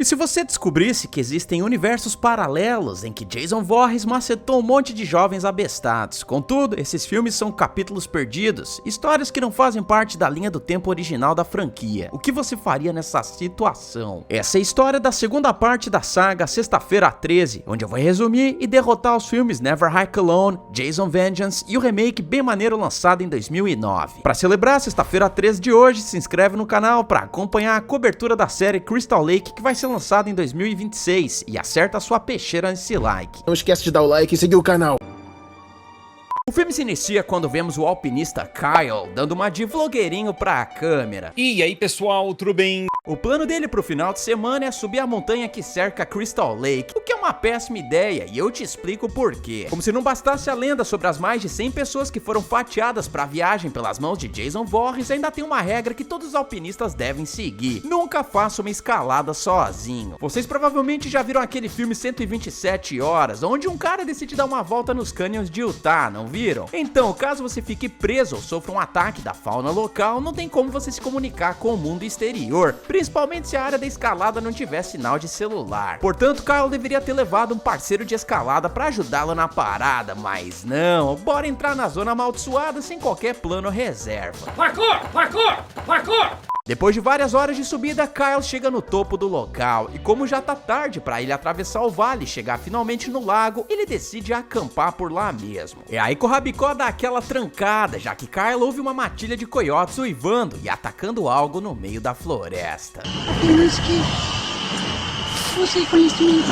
E se você descobrisse que existem universos paralelos em que Jason Voorhees macetou um monte de jovens abestados? Contudo, esses filmes são capítulos perdidos, histórias que não fazem parte da linha do tempo original da franquia. O que você faria nessa situação? Essa é a história da segunda parte da saga Sexta-feira 13, onde eu vou resumir e derrotar os filmes Never Hike Alone, Jason Vengeance e o remake bem maneiro lançado em 2009. Para celebrar a Sexta-feira 13 de hoje, se inscreve no canal para acompanhar a cobertura da série Crystal Lake, que vai ser lançado em 2026, e acerta a sua peixeira nesse like. Não esquece de dar o like e seguir o canal. O filme se inicia quando vemos o alpinista Kyle dando uma de vlogueirinho pra câmera. E aí pessoal, tudo bem? O plano dele pro final de semana é subir a montanha que cerca Crystal Lake, o que é uma péssima ideia, e eu te explico por quê. Como se não bastasse a lenda sobre as mais de 100 pessoas que foram fatiadas pra viagem pelas mãos de Jason Voorhees, ainda tem uma regra que todos os alpinistas devem seguir: nunca faça uma escalada sozinho. Vocês provavelmente já viram aquele filme 127 Horas, onde um cara decide dar uma volta nos canyons de Utah, não viram? Então, caso você fique preso ou sofra um ataque da fauna local, não tem como você se comunicar com o mundo exterior, principalmente se a área da escalada não tiver sinal de celular. Portanto, Kyle deveria ter levado um parceiro de escalada para ajudá-lo na parada, mas não, bora entrar na zona amaldiçoada sem qualquer plano reserva. Parkour! Parkour! Parkour! Depois de várias horas de subida, Kyle chega no topo do local, e como já tá tarde para ele atravessar o vale e chegar finalmente no lago, ele decide acampar por lá mesmo. É aí que o Rabicó dá aquela trancada, já que Kyle ouve uma matilha de coiotes uivando e atacando algo no meio da floresta. Apenas que você conhecimento.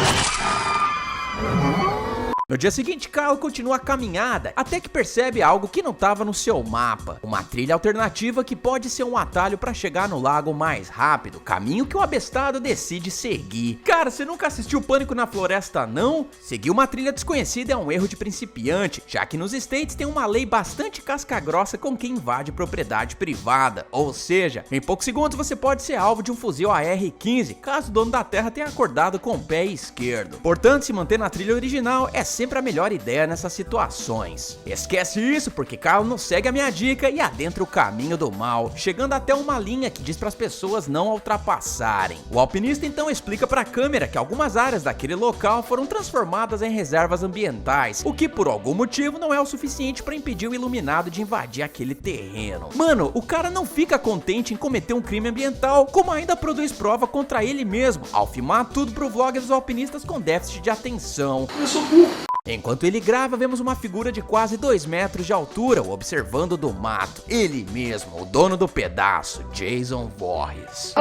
No dia seguinte, Kyle continua a caminhada, até que percebe algo que não estava no seu mapa. Uma trilha alternativa que pode ser um atalho para chegar no lago mais rápido, caminho que o abestado decide seguir. Cara, você nunca assistiu Pânico na Floresta, não? Seguir uma trilha desconhecida é um erro de principiante, já que nos States tem uma lei bastante casca-grossa com quem invade propriedade privada. Ou seja, em poucos segundos você pode ser alvo de um fuzil AR-15, caso o dono da terra tenha acordado com o pé esquerdo. Portanto, se manter na trilha original é sempre a melhor ideia nessas situações. Esquece isso, porque Kyle não segue a minha dica e adentra o caminho do mal, chegando até uma linha que diz para as pessoas não ultrapassarem. O alpinista então explica para a câmera que algumas áreas daquele local foram transformadas em reservas ambientais, o que por algum motivo não é o suficiente para impedir o iluminado de invadir aquele terreno. Mano, o cara não fica contente em cometer um crime ambiental, como ainda produz prova contra ele mesmo, ao filmar tudo pro vlog dos alpinistas com déficit de atenção. Eu sou burro! Enquanto ele grava, vemos uma figura de quase 2 metros de altura o observando do mato. Ele mesmo, o dono do pedaço, Jason Voorhees.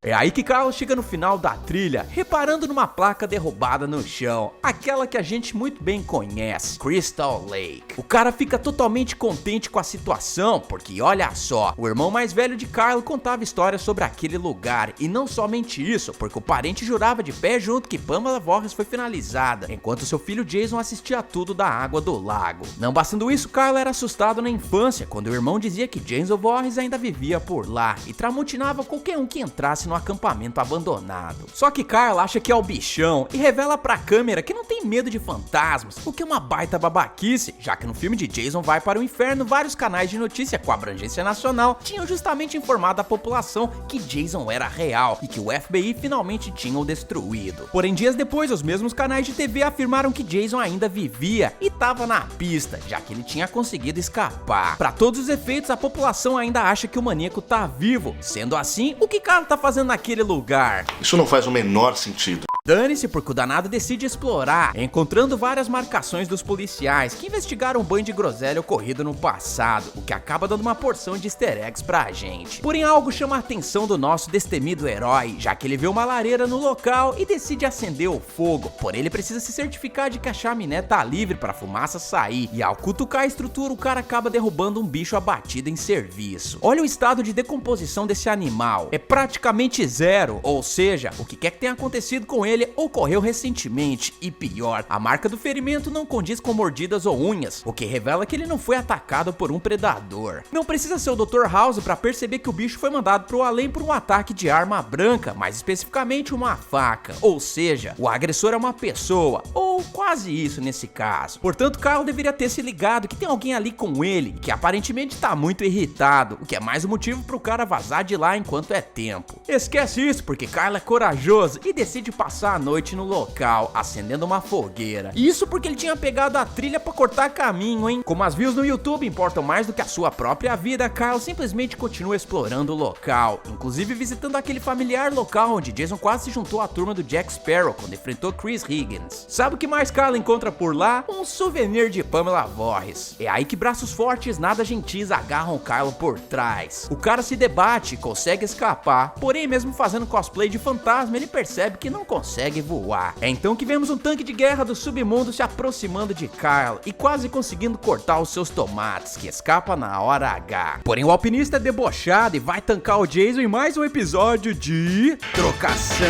É aí que Kyle chega no final da trilha, reparando numa placa derrubada no chão, aquela que a gente muito bem conhece, Crystal Lake. O cara fica totalmente contente com a situação, porque olha só, o irmão mais velho de Kyle contava histórias sobre aquele lugar, e não somente isso, porque o parente jurava de pé junto que Pamela Voorhees foi finalizada, enquanto seu filho Jason assistia tudo da água do lago. Não bastando isso, Kyle era assustado na infância, quando o irmão dizia que Jason Voorhees ainda vivia por lá, e tramontinava qualquer um que entrasse no acampamento abandonado. Só que Kyle acha que é o bichão e revela pra câmera que não tem medo de fantasmas, o que é uma baita babaquice, já que no filme de Jason Vai para o Inferno, vários canais de notícia com abrangência nacional tinham justamente informado a população que Jason era real e que o FBI finalmente tinha o destruído. Porém, dias depois, os mesmos canais de TV afirmaram que Jason ainda vivia e tava na pista, já que ele tinha conseguido escapar. Pra todos os efeitos, a população ainda acha que o maníaco tá vivo. Sendo assim, o que Kyle tá fazendo naquele lugar? Isso não faz o menor sentido. Dane-se, porque o danado decide explorar, encontrando várias marcações dos policiais que investigaram um banho de groselha ocorrido no passado, o que acaba dando uma porção de easter eggs pra gente. Porém, algo chama a atenção do nosso destemido herói, já que ele vê uma lareira no local e decide acender o fogo, porém ele precisa se certificar de que a chaminé tá livre pra fumaça sair, e ao cutucar a estrutura o cara acaba derrubando um bicho abatido em serviço. Olha o estado de decomposição desse animal, é praticamente zero, ou seja, o que quer que tenha acontecido com ele ocorreu recentemente, e pior, a marca do ferimento não condiz com mordidas ou unhas, o que revela que ele não foi atacado por um predador. Não precisa ser o Dr. House para perceber que o bicho foi mandado pro além por um ataque de arma branca, mais especificamente uma faca, ou seja, o agressor é uma pessoa, ou ou quase isso nesse caso. Portanto, Kyle deveria ter se ligado que tem alguém ali com ele e que aparentemente tá muito irritado, o que é mais um motivo pro cara vazar de lá enquanto é tempo. Esquece isso, porque Kyle é corajoso e decide passar a noite no local, acendendo uma fogueira. Isso porque ele tinha pegado a trilha pra cortar caminho, hein? Como as views no YouTube importam mais do que a sua própria vida, Kyle simplesmente continua explorando o local, inclusive visitando aquele familiar local onde Jason quase se juntou à turma do Jack Sparrow quando enfrentou Chris Higgins. Sabe o que mais Kyle encontra por lá? Um souvenir de Pamela Voorhees. É aí que braços fortes nada gentis agarram Kyle por trás. O cara se debate e consegue escapar, porém mesmo fazendo cosplay de fantasma ele percebe que não consegue voar. É então que vemos um tanque de guerra do submundo se aproximando de Kyle e quase conseguindo cortar os seus tomates, que escapa na hora H. Porém o alpinista é debochado e vai tancar o Jason em mais um episódio de trocação.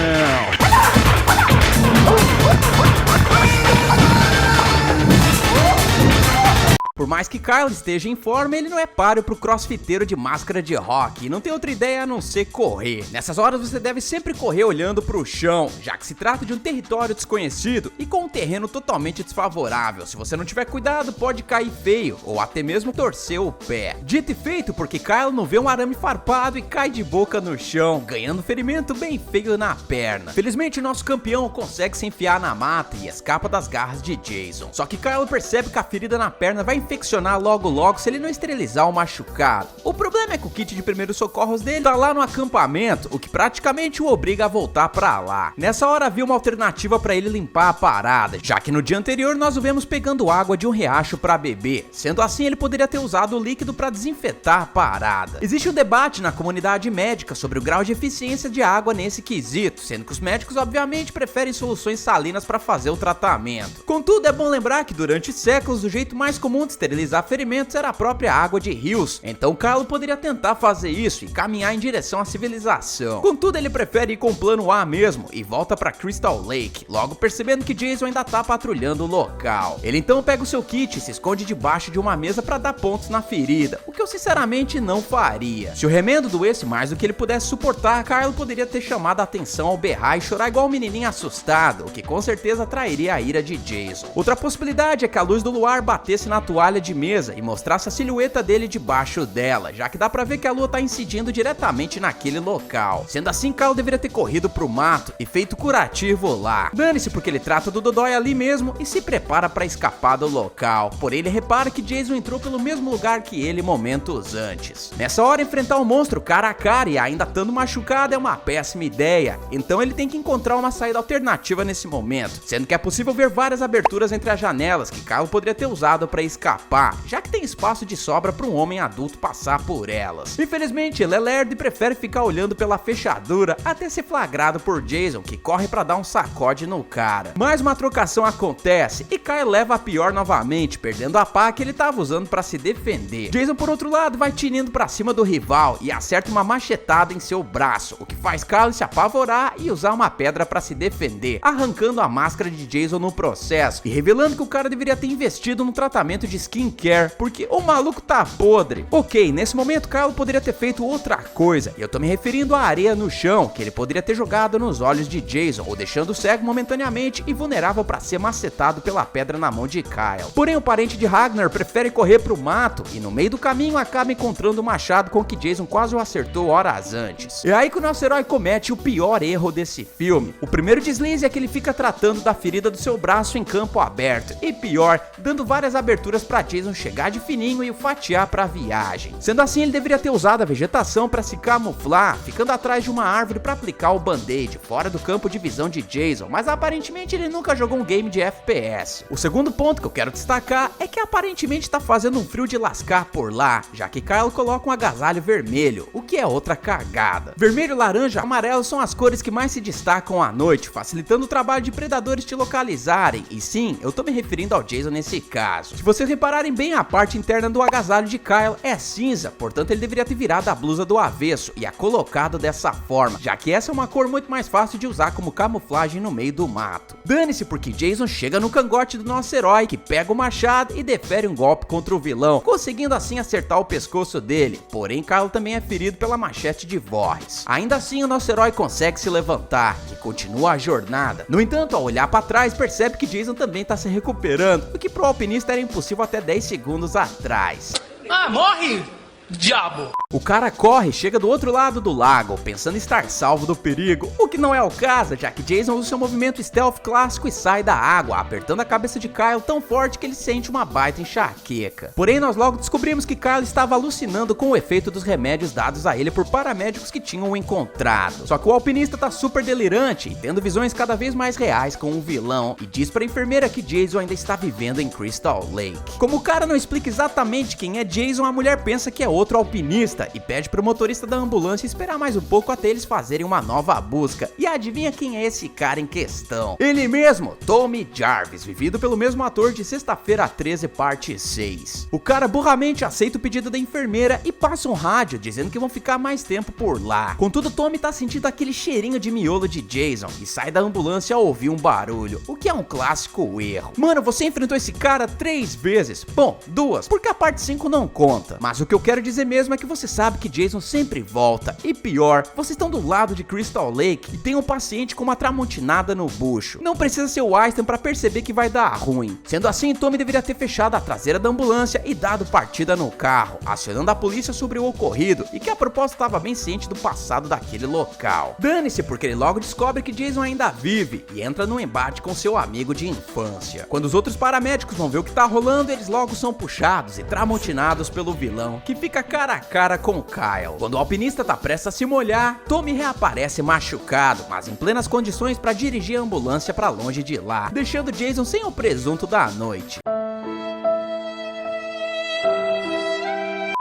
Por mais que Kyle esteja em forma, ele não é páreo pro crossfiteiro de máscara de rock e não tem outra ideia a não ser correr. Nessas horas você deve sempre correr olhando pro chão, já que se trata de um território desconhecido e com um terreno totalmente desfavorável. Se você não tiver cuidado, pode cair feio ou até mesmo torcer o pé. Dito e feito, porque Kyle não vê um arame farpado e cai de boca no chão, ganhando ferimento bem feio na perna. Felizmente, nosso campeão consegue se enfiar na mata e escapa das garras de Jason. Só que Kyle percebe que a ferida na perna vai infeccionar logo se ele não esterilizar o machucado. O problema é que o kit de primeiros socorros dele tá lá no acampamento, o que praticamente o obriga a voltar pra lá. Nessa hora havia uma alternativa pra ele limpar a parada, já que no dia anterior nós o vemos pegando água de um riacho pra beber. Sendo assim, ele poderia ter usado o líquido pra desinfetar a parada. Existe um debate na comunidade médica sobre o grau de eficiência de água nesse quesito, sendo que os médicos obviamente preferem soluções salinas pra fazer o tratamento. Contudo, é bom lembrar que durante séculos o jeito mais comum de esterilizar ferimentos era a própria água de rios, então Kyle poderia tentar fazer isso e caminhar em direção à civilização. Contudo, ele prefere ir com o plano A mesmo e volta pra Crystal Lake, logo percebendo que Jason ainda tá patrulhando o local. Ele então pega o seu kit e se esconde debaixo de uma mesa pra dar pontos na ferida, o que eu sinceramente não faria. Se o remendo doesse mais do que ele pudesse suportar, Kyle poderia ter chamado a atenção ao berrar e chorar igual um menininho assustado, o que com certeza atrairia a ira de Jason. Outra possibilidade é que a luz do luar batesse na toalha de mesa e mostrasse a silhueta dele debaixo dela, já que dá pra ver que a lua tá incidindo diretamente naquele local. Sendo assim, Kyle deveria ter corrido pro mato e feito curativo lá. Dane-se, porque ele trata do Dodói ali mesmo e se prepara pra escapar do local. Porém, ele repara que Jason entrou pelo mesmo lugar que ele momentos antes. Nessa hora, enfrentar um monstro cara a cara e ainda estando machucado é uma péssima ideia, então ele tem que encontrar uma saída alternativa nesse momento, sendo que é possível ver várias aberturas entre as janelas que Kyle poderia ter usado pra escapar, já que tem espaço de sobra para um homem adulto passar por elas. Infelizmente, ele é lerdo e prefere ficar olhando pela fechadura até ser flagrado por Jason, que corre para dar um sacode no cara. Mais uma trocação acontece e Kyle leva a pior novamente, perdendo a pá que ele estava usando para se defender. Jason, por outro lado, vai tinindo para cima do rival e acerta uma machetada em seu braço, o que faz Kyle se apavorar e usar uma pedra para se defender, arrancando a máscara de Jason no processo e revelando que o cara deveria ter investido no tratamento de skincare, porque o maluco tá podre. Ok, nesse momento Kyle poderia ter feito outra coisa, e eu tô me referindo à areia no chão, que ele poderia ter jogado nos olhos de Jason, ou deixando o cego momentaneamente e vulnerável para ser macetado pela pedra na mão de Kyle. Porém, o parente de Ragnar prefere correr pro mato, e no meio do caminho acaba encontrando o machado com que Jason quase o acertou horas antes. É aí que o nosso herói comete o pior erro desse filme. O primeiro deslize é que ele fica tratando da ferida do seu braço em campo aberto, e pior, dando várias aberturas para Jason chegar de fininho e o fatiar pra viagem. Sendo assim, ele deveria ter usado a vegetação para se camuflar, ficando atrás de uma árvore para aplicar o band-aid, fora do campo de visão de Jason, mas aparentemente ele nunca jogou um game de FPS. O segundo ponto que eu quero destacar é que aparentemente tá fazendo um frio de lascar por lá, já que Kyle coloca um agasalho vermelho, o que é outra cagada. Vermelho, laranja, amarelo são as cores que mais se destacam à noite, facilitando o trabalho de predadores te localizarem, e sim, eu tô me referindo ao Jason nesse caso. Se você reparar, repararem bem, a parte interna do agasalho de Kyle é cinza, portanto ele deveria ter virado a blusa do avesso e a colocado dessa forma, já que essa é uma cor muito mais fácil de usar como camuflagem no meio do mato. Dane-se, porque Jason chega no cangote do nosso herói, que pega o machado e defere um golpe contra o vilão, conseguindo assim acertar o pescoço dele, porém Kyle também é ferido pela machete de Voorhees. Ainda assim o nosso herói consegue se levantar e continua a jornada. No entanto, ao olhar para trás, percebe que Jason também está se recuperando, o que pro alpinista era impossível até 10 segundos atrás. Ah, morre, diabo! O cara corre e chega do outro lado do lago, pensando estar salvo do perigo, o que não é o caso, já que Jason usa seu movimento stealth clássico e sai da água, apertando a cabeça de Kyle tão forte que ele sente uma baita enxaqueca. Porém, nós logo descobrimos que Kyle estava alucinando com o efeito dos remédios dados a ele por paramédicos que tinham o encontrado. Só que o alpinista tá super delirante e tendo visões cada vez mais reais com o vilão, e diz pra enfermeira que Jason ainda está vivendo em Crystal Lake. Como o cara não explica exatamente quem é Jason, a mulher pensa que é outro alpinista e pede pro motorista da ambulância esperar mais um pouco até eles fazerem uma nova busca. E adivinha quem é esse cara em questão? Ele mesmo, Tommy Jarvis, vivido pelo mesmo ator de Sexta-feira 13 parte 6. O cara burramente aceita o pedido da enfermeira e passa um rádio dizendo que vão ficar mais tempo por lá. Contudo, Tommy tá sentindo aquele cheirinho de miolo de Jason e sai da ambulância ao ouvir um barulho, o que é um clássico erro. Mano, você enfrentou esse cara 3 vezes. Bom, 2, porque a parte 5 não conta. Mas o que eu quero dizer mesmo é que você sabe que Jason sempre volta, e pior, vocês estão do lado de Crystal Lake e tem um paciente com uma tramontinada no bucho. Não precisa ser o Einstein pra perceber que vai dar ruim. Sendo assim, Tommy deveria ter fechado a traseira da ambulância e dado partida no carro, acionando a polícia sobre o ocorrido e que a propósito estava bem ciente do passado daquele local. Dane-se, porque ele logo descobre que Jason ainda vive e entra num embate com seu amigo de infância. Quando os outros paramédicos vão ver o que tá rolando, eles logo são puxados e tramontinados pelo vilão, que fica cara a cara com Kyle. Quando o alpinista tá prestes a se molhar, Tommy reaparece machucado, mas em plenas condições para dirigir a ambulância para longe de lá, deixando Jason sem o presunto da noite.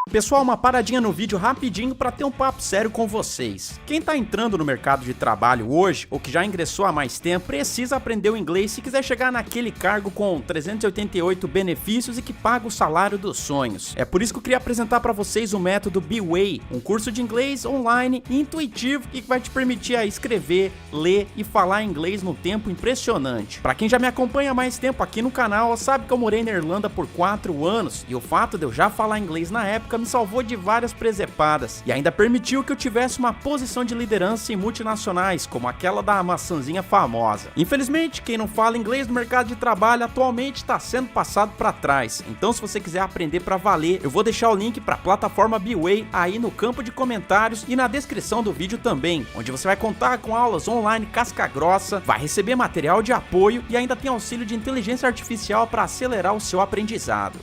Pessoal, uma paradinha no vídeo rapidinho para ter um papo sério com vocês. Quem tá entrando no mercado de trabalho hoje, ou que já ingressou há mais tempo, precisa aprender o inglês se quiser chegar naquele cargo com 388 benefícios e que paga o salário dos sonhos. É por isso que eu queria apresentar para vocês o método B-Way, um curso de inglês online e intuitivo que vai te permitir a escrever, ler e falar inglês no tempo impressionante. Para quem já me acompanha há mais tempo aqui no canal, sabe que eu morei na Irlanda por 4 anos e o fato de eu já falar inglês na época me salvou de várias presepadas e ainda permitiu que eu tivesse uma posição de liderança em multinacionais, como aquela da maçãzinha famosa. Infelizmente, quem não fala inglês no mercado de trabalho atualmente está sendo passado para trás. Então, se você quiser aprender para valer, eu vou deixar o link para a plataforma B-Way aí no campo de comentários e na descrição do vídeo também, onde você vai contar com aulas online casca grossa, vai receber material de apoio e ainda tem auxílio de inteligência artificial para acelerar o seu aprendizado.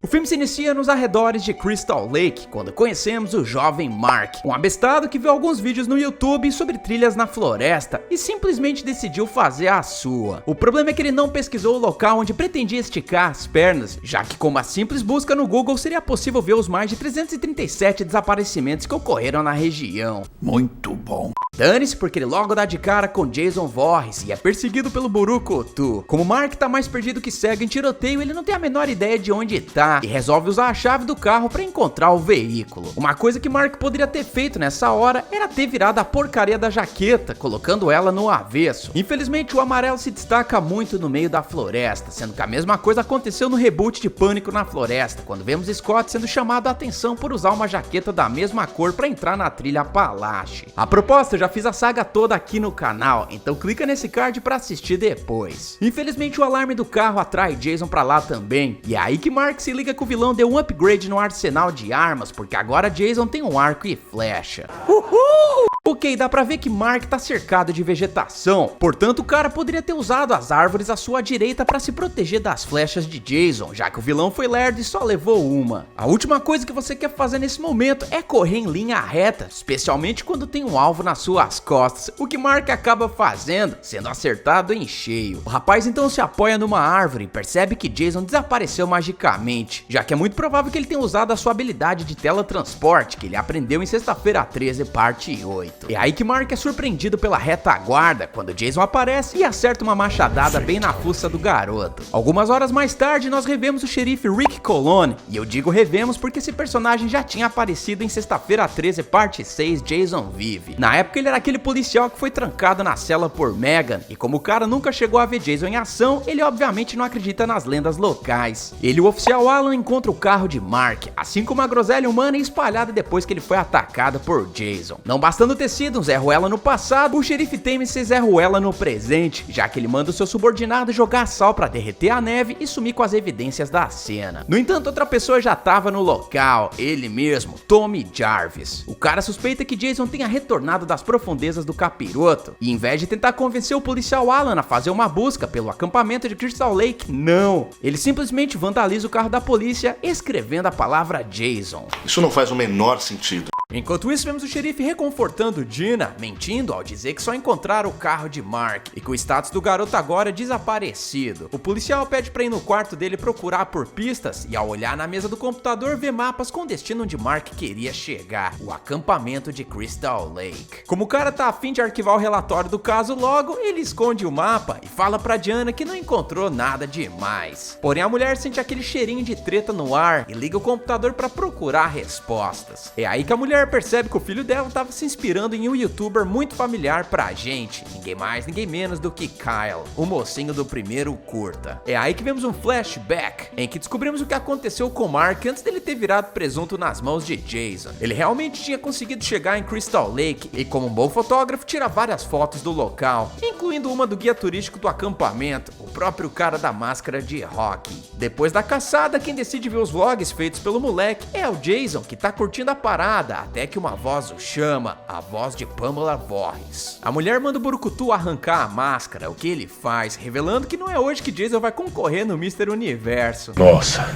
O filme se inicia nos arredores de Crystal Lake, quando conhecemos o jovem Mark, um abestado que viu alguns vídeos no YouTube sobre trilhas na floresta e simplesmente decidiu fazer a sua. O problema é que ele não pesquisou o local onde pretendia esticar as pernas, já que com uma simples busca no Google seria possível ver os mais de 337 desaparecimentos que ocorreram na região. Muito bom. Dane-se, porque ele logo dá de cara com Jason Voorhees e é perseguido pelo Burukutu. Como Mark tá mais perdido que cego em tiroteio, ele não tem a menor ideia de onde tá e resolve usar a chave do carro para encontrar o veículo. Uma coisa que Mark poderia ter feito nessa hora era ter virado a porcaria da jaqueta, colocando ela no avesso. Infelizmente, o amarelo se destaca muito no meio da floresta, sendo que a mesma coisa aconteceu no reboot de Pânico na Floresta, quando vemos Scott sendo chamado a atenção por usar uma jaqueta da mesma cor para entrar na trilha Apalache. A proposta, eu já fiz a saga toda aqui no canal, então clica nesse card para assistir depois. Infelizmente, o alarme do carro atrai Jason para lá também, e é aí que Mark se liga que o vilão deu um upgrade no arsenal de armas, porque agora Jason tem um arco e flecha. Uhul! Ok, dá pra ver que Mark tá cercado de vegetação, portanto o cara poderia ter usado as árvores à sua direita pra se proteger das flechas de Jason, já que o vilão foi lerdo e só levou uma. A última coisa que você quer fazer nesse momento é correr em linha reta, especialmente quando tem um alvo nas suas costas, o que Mark acaba fazendo, sendo acertado em cheio. O rapaz então se apoia numa árvore e percebe que Jason desapareceu magicamente, já que é muito provável que ele tenha usado a sua habilidade de teletransporte que ele aprendeu em Sexta-feira 13 parte 8. É aí que Mark é surpreendido pela retaguarda quando Jason aparece e acerta uma machadada bem na fuça do garoto. Algumas horas mais tarde nós revemos o xerife Rick Colon, e eu digo revemos porque esse personagem já tinha aparecido em Sexta-feira 13 parte 6 Jason Vive. Na época ele era aquele policial que foi trancado na cela por Megan, e como o cara nunca chegou a ver Jason em ação, ele obviamente não acredita nas lendas locais. Ele e o oficial Alan encontram o carro de Mark, assim como a groselha humana espalhada depois que ele foi atacado por Jason. Não bastando ter sido um Zé Ruela no passado, o xerife teme ser Zé Ruela no presente, já que ele manda o seu subordinado jogar sal pra derreter a neve e sumir com as evidências da cena. No entanto, outra pessoa já tava no local, ele mesmo, Tommy Jarvis. O cara suspeita que Jason tenha retornado das profundezas do capiroto, e em vez de tentar convencer o policial Alan a fazer uma busca pelo acampamento de Crystal Lake, não. Ele simplesmente vandaliza o carro da polícia, escrevendo a palavra Jason. Isso não faz o menor sentido. Enquanto isso, vemos o xerife reconfortando Dina, mentindo ao dizer que só encontraram o carro de Mark e que o status do garoto agora é desaparecido. O policial pede pra ir no quarto dele procurar por pistas e ao olhar na mesa do computador vê mapas com o destino onde Mark queria chegar, o acampamento de Crystal Lake. Como o cara tá afim de arquivar o relatório do caso logo, ele esconde o mapa e fala pra Diana que não encontrou nada demais. Porém a mulher sente aquele cheirinho de treta no ar e liga o computador pra procurar respostas. É aí que a mulher percebe que o filho dela estava se inspirando em um youtuber muito familiar pra gente, ninguém mais, ninguém menos do que Kyle, o mocinho do primeiro curta. É aí que vemos um flashback, em que descobrimos o que aconteceu com Mark antes dele ter virado presunto nas mãos de Jason. Ele realmente tinha conseguido chegar em Crystal Lake e, como um bom fotógrafo, tira várias fotos do local, incluindo uma do guia turístico do acampamento, o próprio cara da máscara de Rocky. Depois da caçada, quem decide ver os vlogs feitos pelo moleque é o Jason, que tá curtindo a parada, até que uma voz o chama, a voz de Pamela Voorhees. A mulher manda o Burukutu arrancar a máscara, o que ele faz, revelando que não é hoje que Jason vai concorrer no Mr. Universo. Nossa,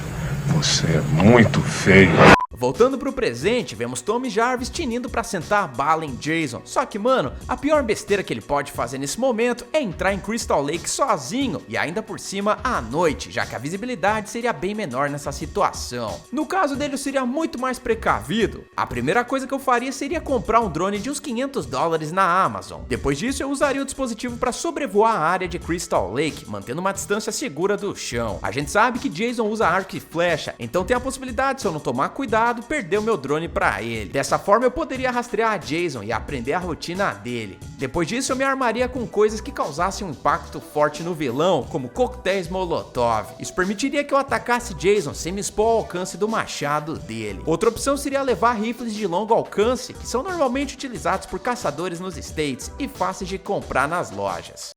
você é muito feio. Voltando pro presente, vemos Tommy Jarvis tinindo pra sentar a bala em Jason. Só que, mano, a pior besteira que ele pode fazer nesse momento é entrar em Crystal Lake sozinho e ainda por cima à noite, já que a visibilidade seria bem menor nessa situação. No caso dele, eu seria muito mais precavido. A primeira coisa que eu faria seria comprar um drone de uns $500 na Amazon. Depois disso, eu usaria o dispositivo para sobrevoar a área de Crystal Lake, mantendo uma distância segura do chão. A gente sabe que Jason usa arco e flecha, então tem a possibilidade, se eu não tomar cuidado, perder o meu drone pra ele. Dessa forma eu poderia rastrear a Jason e aprender a rotina dele. Depois disso eu me armaria com coisas que causassem um impacto forte no vilão, como coquetéis Molotov. Isso permitiria que eu atacasse Jason sem me expor ao alcance do machado dele. Outra opção seria levar rifles de longo alcance, que são normalmente utilizados por caçadores nos States e fáceis de comprar nas lojas.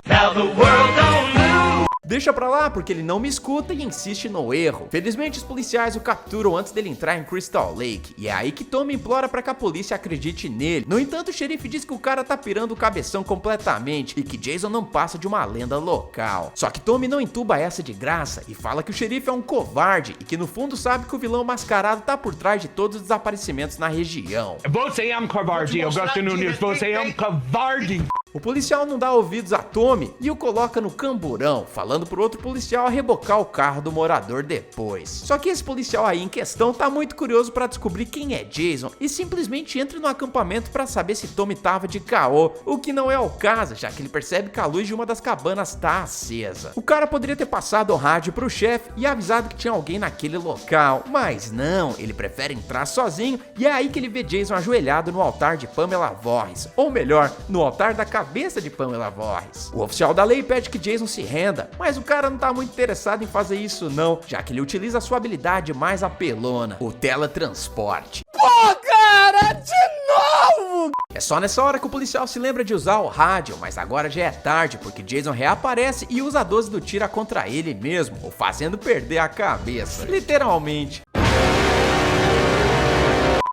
Now the world don't know. Deixa pra lá porque ele não me escuta e insiste no erro. Felizmente os policiais o capturam antes dele entrar em Crystal Lake, e é aí que Tommy implora pra que a polícia acredite nele. No entanto, o xerife diz que o cara tá pirando o cabeção completamente e que Jason não passa de uma lenda local. Só que Tommy não entuba essa de graça e fala que o xerife é um covarde e que no fundo sabe que o vilão mascarado tá por trás de todos os desaparecimentos na região. Você é um covarde, Augusto Nunes. Você é um covarde. O policial não dá ouvidos a Tommy e o coloca no camburão, falando pro outro policial rebocar o carro do morador depois. Só que esse policial aí em questão tá muito curioso pra descobrir quem é Jason e simplesmente entra no acampamento pra saber se Tommy tava de caô, o que não é o caso, já que ele percebe que a luz de uma das cabanas tá acesa. O cara poderia ter passado o rádio pro chefe e avisado que tinha alguém naquele local, mas não, ele prefere entrar sozinho e é aí que ele vê Jason ajoelhado no altar de Pamela Voorhees, ou melhor, no altar da cabeça de Pamela Voorhees. O oficial da lei pede que Jason se renda, mas o cara não tá muito interessado em fazer isso não, já que ele utiliza a sua habilidade mais apelona, o teletransporte. Pô, cara, de novo! É só nessa hora que o policial se lembra de usar o rádio, mas agora já é tarde, porque Jason reaparece e usa a 12 do tira contra ele mesmo, o fazendo perder a cabeça, literalmente.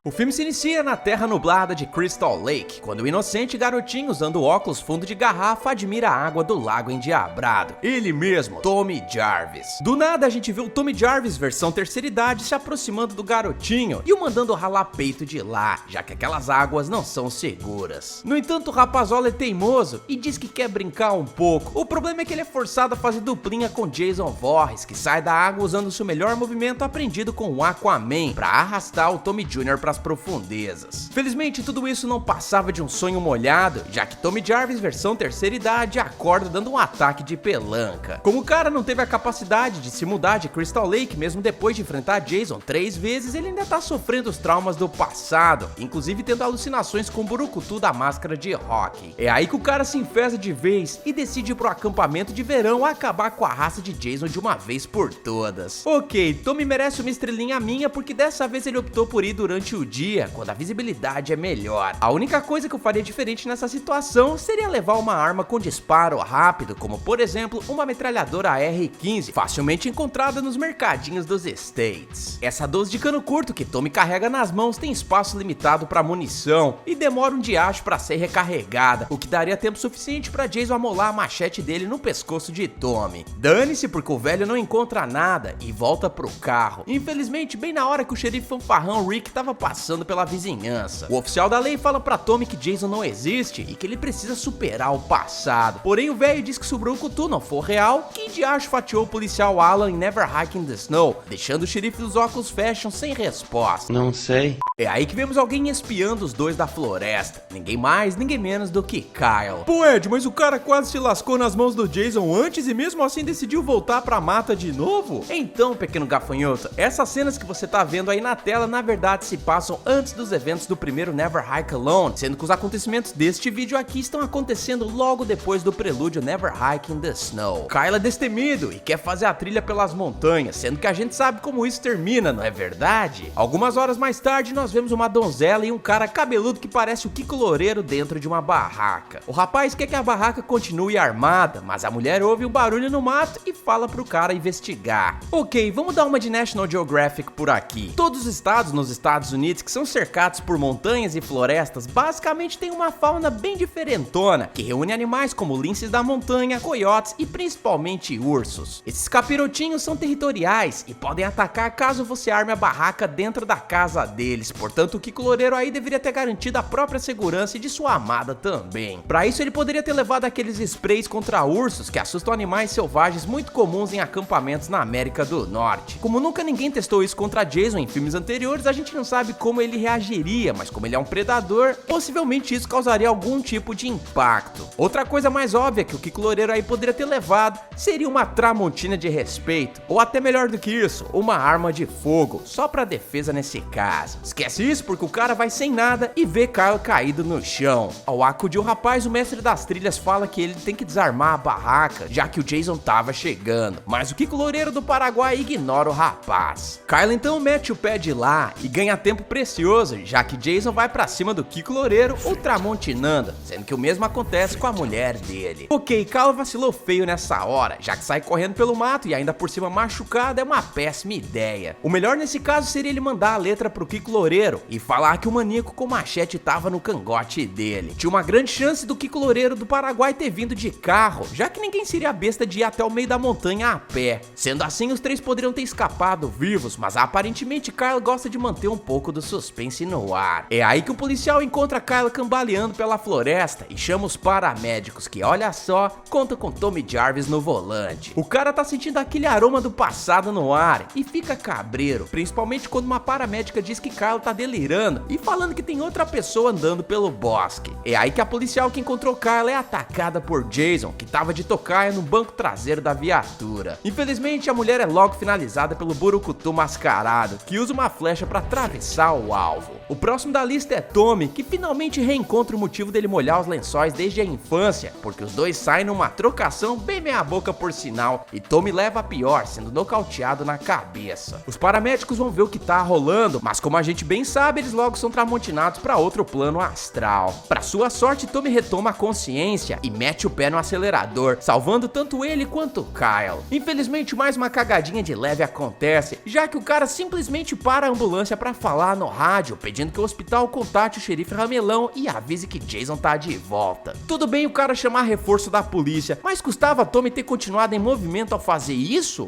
O filme se inicia na terra nublada de Crystal Lake, quando o inocente garotinho usando óculos fundo de garrafa admira a água do lago endiabrado. Ele mesmo, Tommy Jarvis. Do nada a gente vê o Tommy Jarvis versão terceira idade se aproximando do garotinho e o mandando ralar peito de lá, já que aquelas águas não são seguras. No entanto, o rapazola é teimoso e diz que quer brincar um pouco. O problema é que ele é forçado a fazer duplinha com Jason Voorhees, que sai da água usando seu melhor movimento aprendido com o Aquaman, pra arrastar o Tommy Jr. pra nas profundezas. Felizmente, tudo isso não passava de um sonho molhado, já que Tommy Jarvis, versão terceira idade, acorda dando um ataque de pelanca. Como o cara não teve a capacidade de se mudar de Crystal Lake, mesmo depois de enfrentar Jason 3 vezes, ele ainda tá sofrendo os traumas do passado, inclusive tendo alucinações com o Burukutu da máscara de Rocky. É aí que o cara se enfesa de vez e decide ir pro acampamento de verão acabar com a raça de Jason de uma vez por todas. Ok, Tommy merece uma estrelinha minha porque dessa vez ele optou por ir durante o dia, quando a visibilidade é melhor. A única coisa que eu faria diferente nessa situação seria levar uma arma com disparo rápido, como por exemplo uma metralhadora AR-15, facilmente encontrada nos mercadinhos dos States. Essa 12 de cano curto que Tommy carrega nas mãos tem espaço limitado para munição e demora um diacho para ser recarregada, o que daria tempo suficiente para Jason amolar a machete dele no pescoço de Tommy. Dane-se porque o velho não encontra nada e volta pro carro. Infelizmente, bem na hora que o xerife fanfarrão Rick tava passando pela vizinhança. O oficial da lei fala pra Tommy que Jason não existe e que ele precisa superar o passado. Porém, o velho diz que se o Brucutu não for real, quem diacho fatiou o policial Alan em Never Hike in the Snow, deixando o xerife dos óculos fashion sem resposta. Não sei. É aí que vemos alguém espiando os dois da floresta. Ninguém mais, ninguém menos do que Kyle. Pô, Ed, mas o cara quase se lascou nas mãos do Jason antes e mesmo assim decidiu voltar pra mata de novo? Então, pequeno gafanhoto, essas cenas que você tá vendo aí na tela, na verdade, se passam antes dos eventos do primeiro Never Hike Alone, sendo que os acontecimentos deste vídeo aqui estão acontecendo logo depois do prelúdio Never Hike in the Snow. Kyle é destemido e quer fazer a trilha pelas montanhas, sendo que a gente sabe como isso termina, não é verdade? Algumas horas mais tarde, nós vemos uma donzela e um cara cabeludo que parece o Kiko Loureiro dentro de uma barraca. O rapaz quer que a barraca continue armada, mas a mulher ouve um barulho no mato e fala pro cara investigar. Ok, vamos dar uma de National Geographic por aqui. Todos os estados nos Estados Unidos que são cercados por montanhas e florestas basicamente têm uma fauna bem diferentona, que reúne animais como linces da montanha, coiotes e principalmente ursos. Esses capirotinhos são territoriais e podem atacar caso você arme a barraca dentro da casa deles, portanto o Kiko Loureiro aí deveria ter garantido a própria segurança e de sua amada também. Para isso ele poderia ter levado aqueles sprays contra ursos que assustam animais selvagens muito comuns em acampamentos na América do Norte. Como nunca ninguém testou isso contra Jason em filmes anteriores, a gente não sabe como ele reagiria, mas como ele é um predador, possivelmente isso causaria algum tipo de impacto. Outra coisa mais óbvia que o Kiko Loureiro aí poderia ter levado seria uma tramontina de respeito, ou até melhor do que isso, uma arma de fogo, só pra defesa nesse caso. Esquece isso porque o cara vai sem nada e vê Kyle caído no chão. Ao acudir o rapaz, o mestre das trilhas fala que ele tem que desarmar a barraca, já que o Jason tava chegando, mas o Kiko Loureiro do Paraguai ignora o rapaz. Kyle então mete o pé de lá e ganha tempo precioso, já que Jason vai pra cima do Kiko Loureiro ultramontinando, sendo que o mesmo acontece com a mulher dele. Ok, Kyle vacilou feio nessa hora, já que sair correndo pelo mato e ainda por cima machucado é uma péssima ideia. O melhor nesse caso seria ele mandar a letra pro Kiko Loureiro e falar que o maníaco com machete tava no cangote dele. Tinha uma grande chance do Kiko Loureiro do Paraguai ter vindo de carro, já que ninguém seria besta de ir até o meio da montanha a pé. Sendo assim, os três poderiam ter escapado vivos, mas aparentemente Kyle gosta de manter um pouco do suspense no ar. É aí que o policial encontra Kyle cambaleando pela floresta e chama os paramédicos que, olha só, contam com Tommy Jarvis no volante. O cara tá sentindo aquele aroma do passado no ar e fica cabreiro, principalmente quando uma paramédica diz que Kyle tá delirando e falando que tem outra pessoa andando pelo bosque. É aí que a policial que encontrou Kyle é atacada por Jason, que tava de tocaia no banco traseiro da viatura. Infelizmente, a mulher é logo finalizada pelo Burukutu mascarado, que usa uma flecha para atravessar o alvo. O próximo da lista é Tommy, que finalmente reencontra o motivo dele molhar os lençóis desde a infância, porque os dois saem numa trocação bem meia boca por sinal, e Tommy leva a pior, sendo nocauteado na cabeça. Os paramédicos vão ver o que tá rolando, mas como a gente bem sabe, eles logo são tramontinados para outro plano astral. Para sua sorte, Tommy retoma a consciência e mete o pé no acelerador, salvando tanto ele quanto Kyle. Infelizmente, mais uma cagadinha de leve acontece, já que o cara simplesmente para a ambulância para falar no rádio, pedindo que o hospital contate o xerife Ramelão e avise que Jason tá de volta. Tudo bem o cara chamar reforço da polícia, mas custava Tommy ter continuado em movimento ao fazer isso?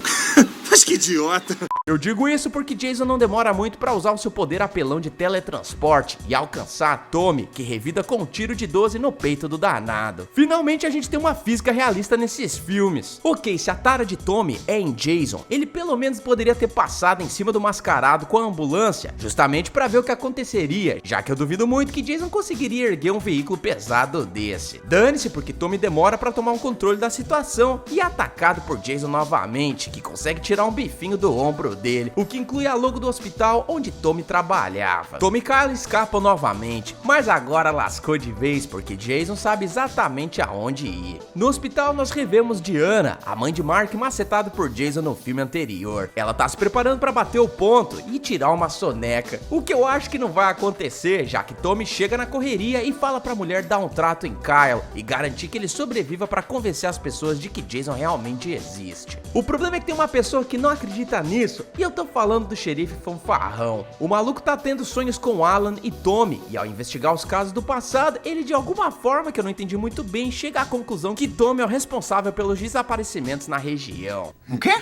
Mas que idiota. Eu digo isso porque Jason não demora muito pra usar o seu poder apelão de teletransporte e alcançar a Tommy, que revida com um tiro de 12 no peito do danado. Finalmente a gente tem uma física realista nesses filmes. Ok, se a tara de Tommy é em Jason, ele pelo menos poderia ter passado em cima do mascarado com a ambulância, justamente pra ver o que aconteceria, já que eu duvido muito que Jason conseguiria erguer um veículo pesado desse. Dane-se porque Tommy demora pra tomar um controle da situação e é atacado por Jason novamente, que consegue tirar um bifinho do ombro dele, o que inclui a logo do hospital onde Tommy trabalhava. Tommy e Kyle escapam novamente, mas agora lascou de vez porque Jason sabe exatamente aonde ir. No hospital nós revemos Diana, a mãe de Mark macetado por Jason no filme anterior. Ela tá se preparando para bater o ponto e tirar uma soneca, o que eu acho que não vai acontecer, já que Tommy chega na correria e fala pra mulher dar um trato em Kyle e garantir que ele sobreviva para convencer as pessoas de que Jason realmente existe. O problema é que tem uma pessoa que não acredita nisso, e eu tô falando do xerife fanfarrão. O maluco tá tendo sonhos com Alan e Tommy, e ao investigar os casos do passado, ele de alguma forma, que eu não entendi muito bem, chega à conclusão que Tommy é o responsável pelos desaparecimentos na região. O quê?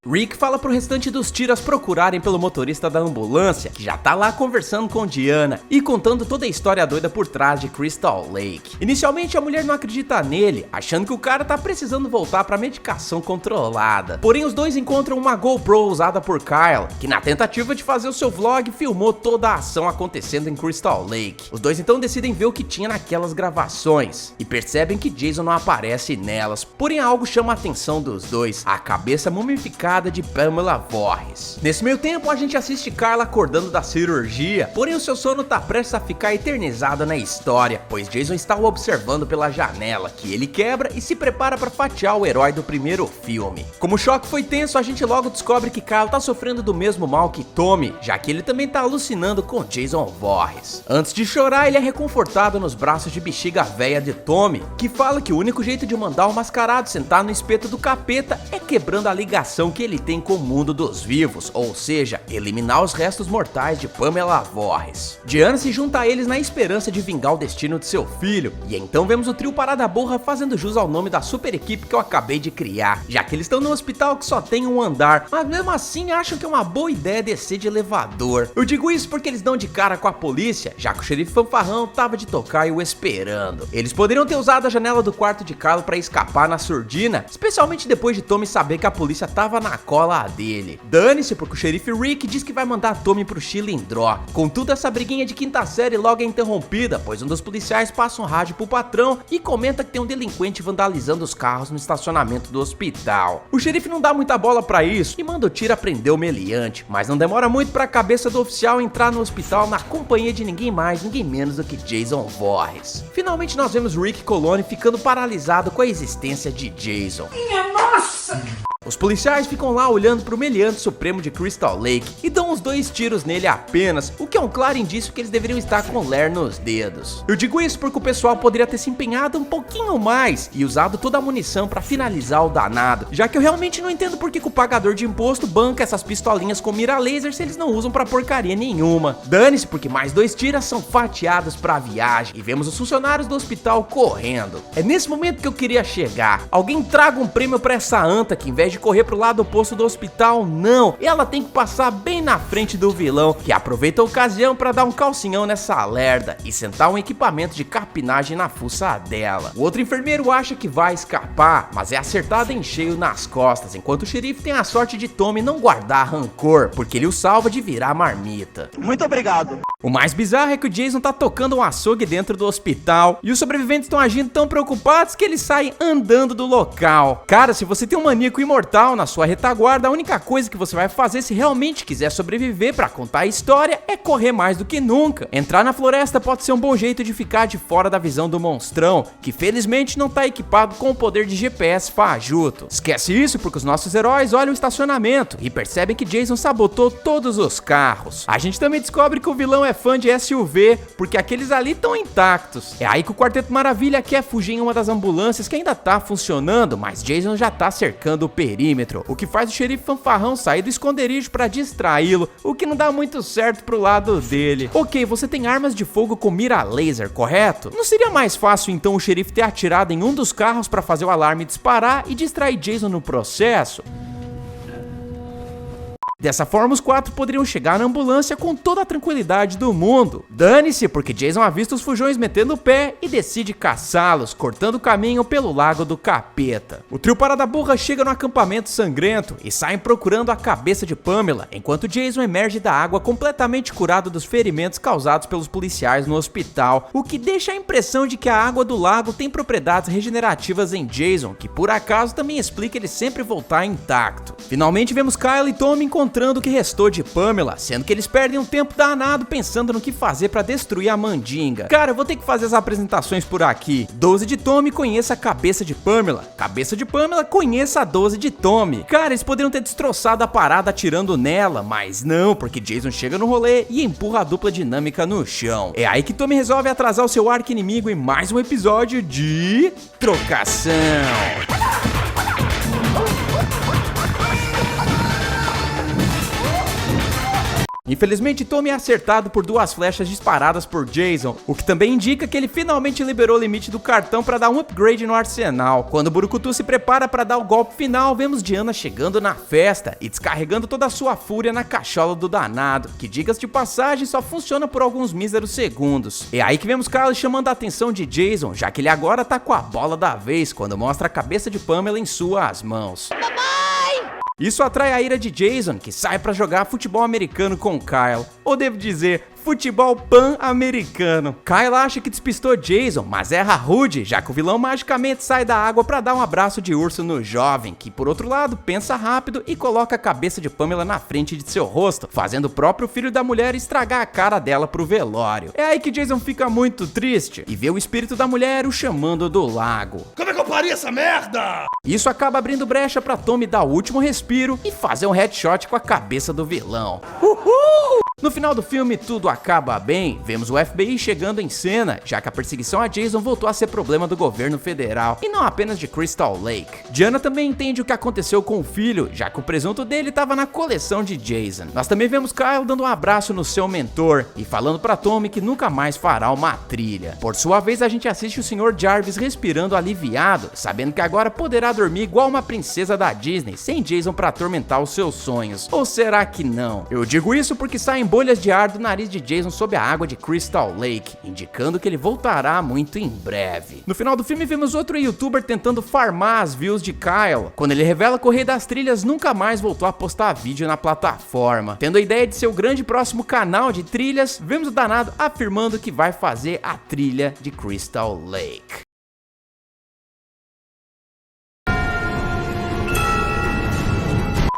Rick fala pro restante dos tiras procurarem pelo motorista da ambulância, que já tá lá conversando com Diana e contando toda a história doida por trás de Crystal Lake. Inicialmente a mulher não acredita nele, achando que o cara tá precisando voltar pra medicação controlada. Porém os dois encontram uma GoPro usada por Kyle, que na tentativa de fazer o seu vlog filmou toda a ação acontecendo em Crystal Lake. Os dois então decidem ver o que tinha naquelas gravações e percebem que Jason não aparece nelas. Porém algo chama a atenção dos dois, a cabeça mumificada de Pamela Voorhees. Nesse meio tempo a gente assiste Carla acordando da cirurgia, porém o seu sono tá prestes a ficar eternizado na história, pois Jason está o observando pela janela, que ele quebra e se prepara para fatiar o herói do primeiro filme. Como o choque foi tenso, a gente logo descobre que Carla tá sofrendo do mesmo mal que Tommy, já que ele também tá alucinando com Jason Voorhees. Antes de chorar, ele é reconfortado nos braços de bexiga véia de Tommy, que fala que o único jeito de mandar o mascarado sentar no espeto do capeta é quebrando a ligação que ele tem com o mundo dos vivos, ou seja, eliminar os restos mortais de Pamela Voorhees. Diana se junta a eles na esperança de vingar o destino de seu filho, e então vemos o trio Parada Burra fazendo jus ao nome da super equipe que eu acabei de criar, já que eles estão num hospital que só tem um andar, mas mesmo assim acham que é uma boa ideia descer de elevador. Eu digo isso porque eles dão de cara com a polícia, já que o xerife fanfarrão tava de tocaio esperando. Eles poderiam ter usado a janela do quarto de Carlo para escapar na surdina, especialmente depois de Tommy saber que a polícia tava na cola dele. Dane-se porque o xerife Rick diz que vai mandar Tommy pro Chilindró. Contudo, essa briguinha de quinta série logo é interrompida, pois um dos policiais passa um rádio pro patrão e comenta que tem um delinquente vandalizando os carros no estacionamento do hospital. O xerife não dá muita bola pra isso e manda o tiro prender o meliante, mas não demora muito pra cabeça do oficial entrar no hospital na companhia de ninguém mais, ninguém menos do que Jason Voorhees. Finalmente nós vemos Rick Coloni ficando paralisado com a existência de Jason. Minha nossa! Os policiais ficam lá olhando pro meliante supremo de Crystal Lake e dão uns 2 tiros nele apenas, o que é um claro indício que eles deveriam estar com o ler nos dedos. Eu digo isso porque o pessoal poderia ter se empenhado um pouquinho mais e usado toda a munição pra finalizar o danado, já que eu realmente não entendo por que o pagador de imposto banca essas pistolinhas com mira laser se eles não usam pra porcaria nenhuma. Dane-se porque mais 2 tiras são fatiados pra viagem e vemos os funcionários do hospital correndo. É nesse momento que eu queria chegar. Alguém traga um prêmio pra essa anta que, em vez de correr pro lado oposto do hospital, não, ela tem que passar bem na frente do vilão, que aproveita a ocasião pra dar um calcinhão nessa lerda e sentar um equipamento de capinagem na fuça dela. O outro enfermeiro acha que vai escapar, mas é acertado em cheio nas costas, enquanto o xerife tem a sorte de Tommy não guardar rancor, porque ele o salva de virar marmita. Muito obrigado. O mais bizarro é que o Jason tá tocando um açougue dentro do hospital e os sobreviventes estão agindo tão preocupados que eles saem andando do local. Cara, se você tem um maníaco imortal na sua retaguarda, a única coisa que você vai fazer se realmente quiser sobreviver pra contar a história é correr mais do que nunca. Entrar na floresta pode ser um bom jeito de ficar de fora da visão do monstrão, que felizmente não tá equipado com o poder de GPS fajuto. Esquece isso porque os nossos heróis olham o estacionamento e percebem que Jason sabotou todos os carros. A gente também descobre que o vilão é fã de SUV, porque aqueles ali estão intactos. É aí que o Quarteto Maravilha quer fugir em uma das ambulâncias que ainda tá funcionando, mas Jason já tá cercando o perímetro, o que faz o xerife fanfarrão sair do esconderijo pra distraí-lo, o que não dá muito certo pro lado dele. Ok, você tem armas de fogo com mira laser, correto? Não seria mais fácil então o xerife ter atirado em um dos carros pra fazer o alarme disparar e distrair Jason no processo? Dessa forma, os 4 poderiam chegar na ambulância com toda a tranquilidade do mundo. Dane-se, porque Jason avista os fujões metendo o pé e decide caçá-los, cortando o caminho pelo Lago do Capeta. O trio Parada Burra chega no acampamento sangrento e saem procurando a cabeça de Pamela, enquanto Jason emerge da água completamente curado dos ferimentos causados pelos policiais no hospital, o que deixa a impressão de que a água do lago tem propriedades regenerativas em Jason, que por acaso também explica ele sempre voltar intacto. Finalmente vemos Kyle e Tommy encontrando o que restou de Pamela, sendo que eles perdem um tempo danado pensando no que fazer pra destruir a mandinga. Cara, eu vou ter que fazer as apresentações por aqui. 12 de Tommy conheça a cabeça de Pamela. Cabeça de Pamela conheça a 12 de Tommy. Cara, eles poderiam ter destroçado a parada atirando nela, mas não, porque Jason chega no rolê e empurra a dupla dinâmica no chão. É aí que Tommy resolve atrasar o seu arqui-inimigo em mais um episódio de Trocação. Infelizmente, Tommy é acertado por 2 flechas disparadas por Jason, o que também indica que ele finalmente liberou o limite do cartão para dar um upgrade no arsenal. Quando o Burukutu se prepara para dar o golpe final, vemos Diana chegando na festa e descarregando toda a sua fúria na cachola do danado, que, diga-se de passagem, só funciona por alguns míseros segundos. É aí que vemos Kyle chamando a atenção de Jason, já que ele agora tá com a bola da vez, quando mostra a cabeça de Pamela em suas mãos. Isso atrai a ira de Jason, que sai pra jogar futebol americano com Kyle, ou devo dizer, futebol pan-americano. Kyle acha que despistou Jason, mas erra rude, já que o vilão magicamente sai da água pra dar um abraço de urso no jovem, que por outro lado pensa rápido e coloca a cabeça de Pamela na frente de seu rosto, fazendo o próprio filho da mulher estragar a cara dela pro velório. É aí que Jason fica muito triste e vê o espírito da mulher o chamando do lago. Como é que eu parei essa merda? Isso acaba abrindo brecha pra Tommy dar o último respiro e fazer um headshot com a cabeça do vilão. Uhul! No final do filme, tudo acaba bem, vemos o FBI chegando em cena, já que a perseguição a Jason voltou a ser problema do governo federal, e não apenas de Crystal Lake. Diana também entende o que aconteceu com o filho, já que o presunto dele estava na coleção de Jason. Nós também vemos Kyle dando um abraço no seu mentor, e falando pra Tommy que nunca mais fará uma trilha. Por sua vez, a gente assiste o Sr. Jarvis respirando aliviado, sabendo que agora poderá dormir igual uma princesa da Disney, sem Jason pra atormentar os seus sonhos. Ou será que não? Eu digo isso porque saem bolhas de ar do nariz de Jason sob a água de Crystal Lake, indicando que ele voltará muito em breve. No final do filme vemos outro youtuber tentando farmar as views de Kyle, quando ele revela que o Rei das Trilhas nunca mais voltou a postar vídeo na plataforma. Tendo a ideia de seu grande próximo canal de trilhas, vemos o danado afirmando que vai fazer a trilha de Crystal Lake.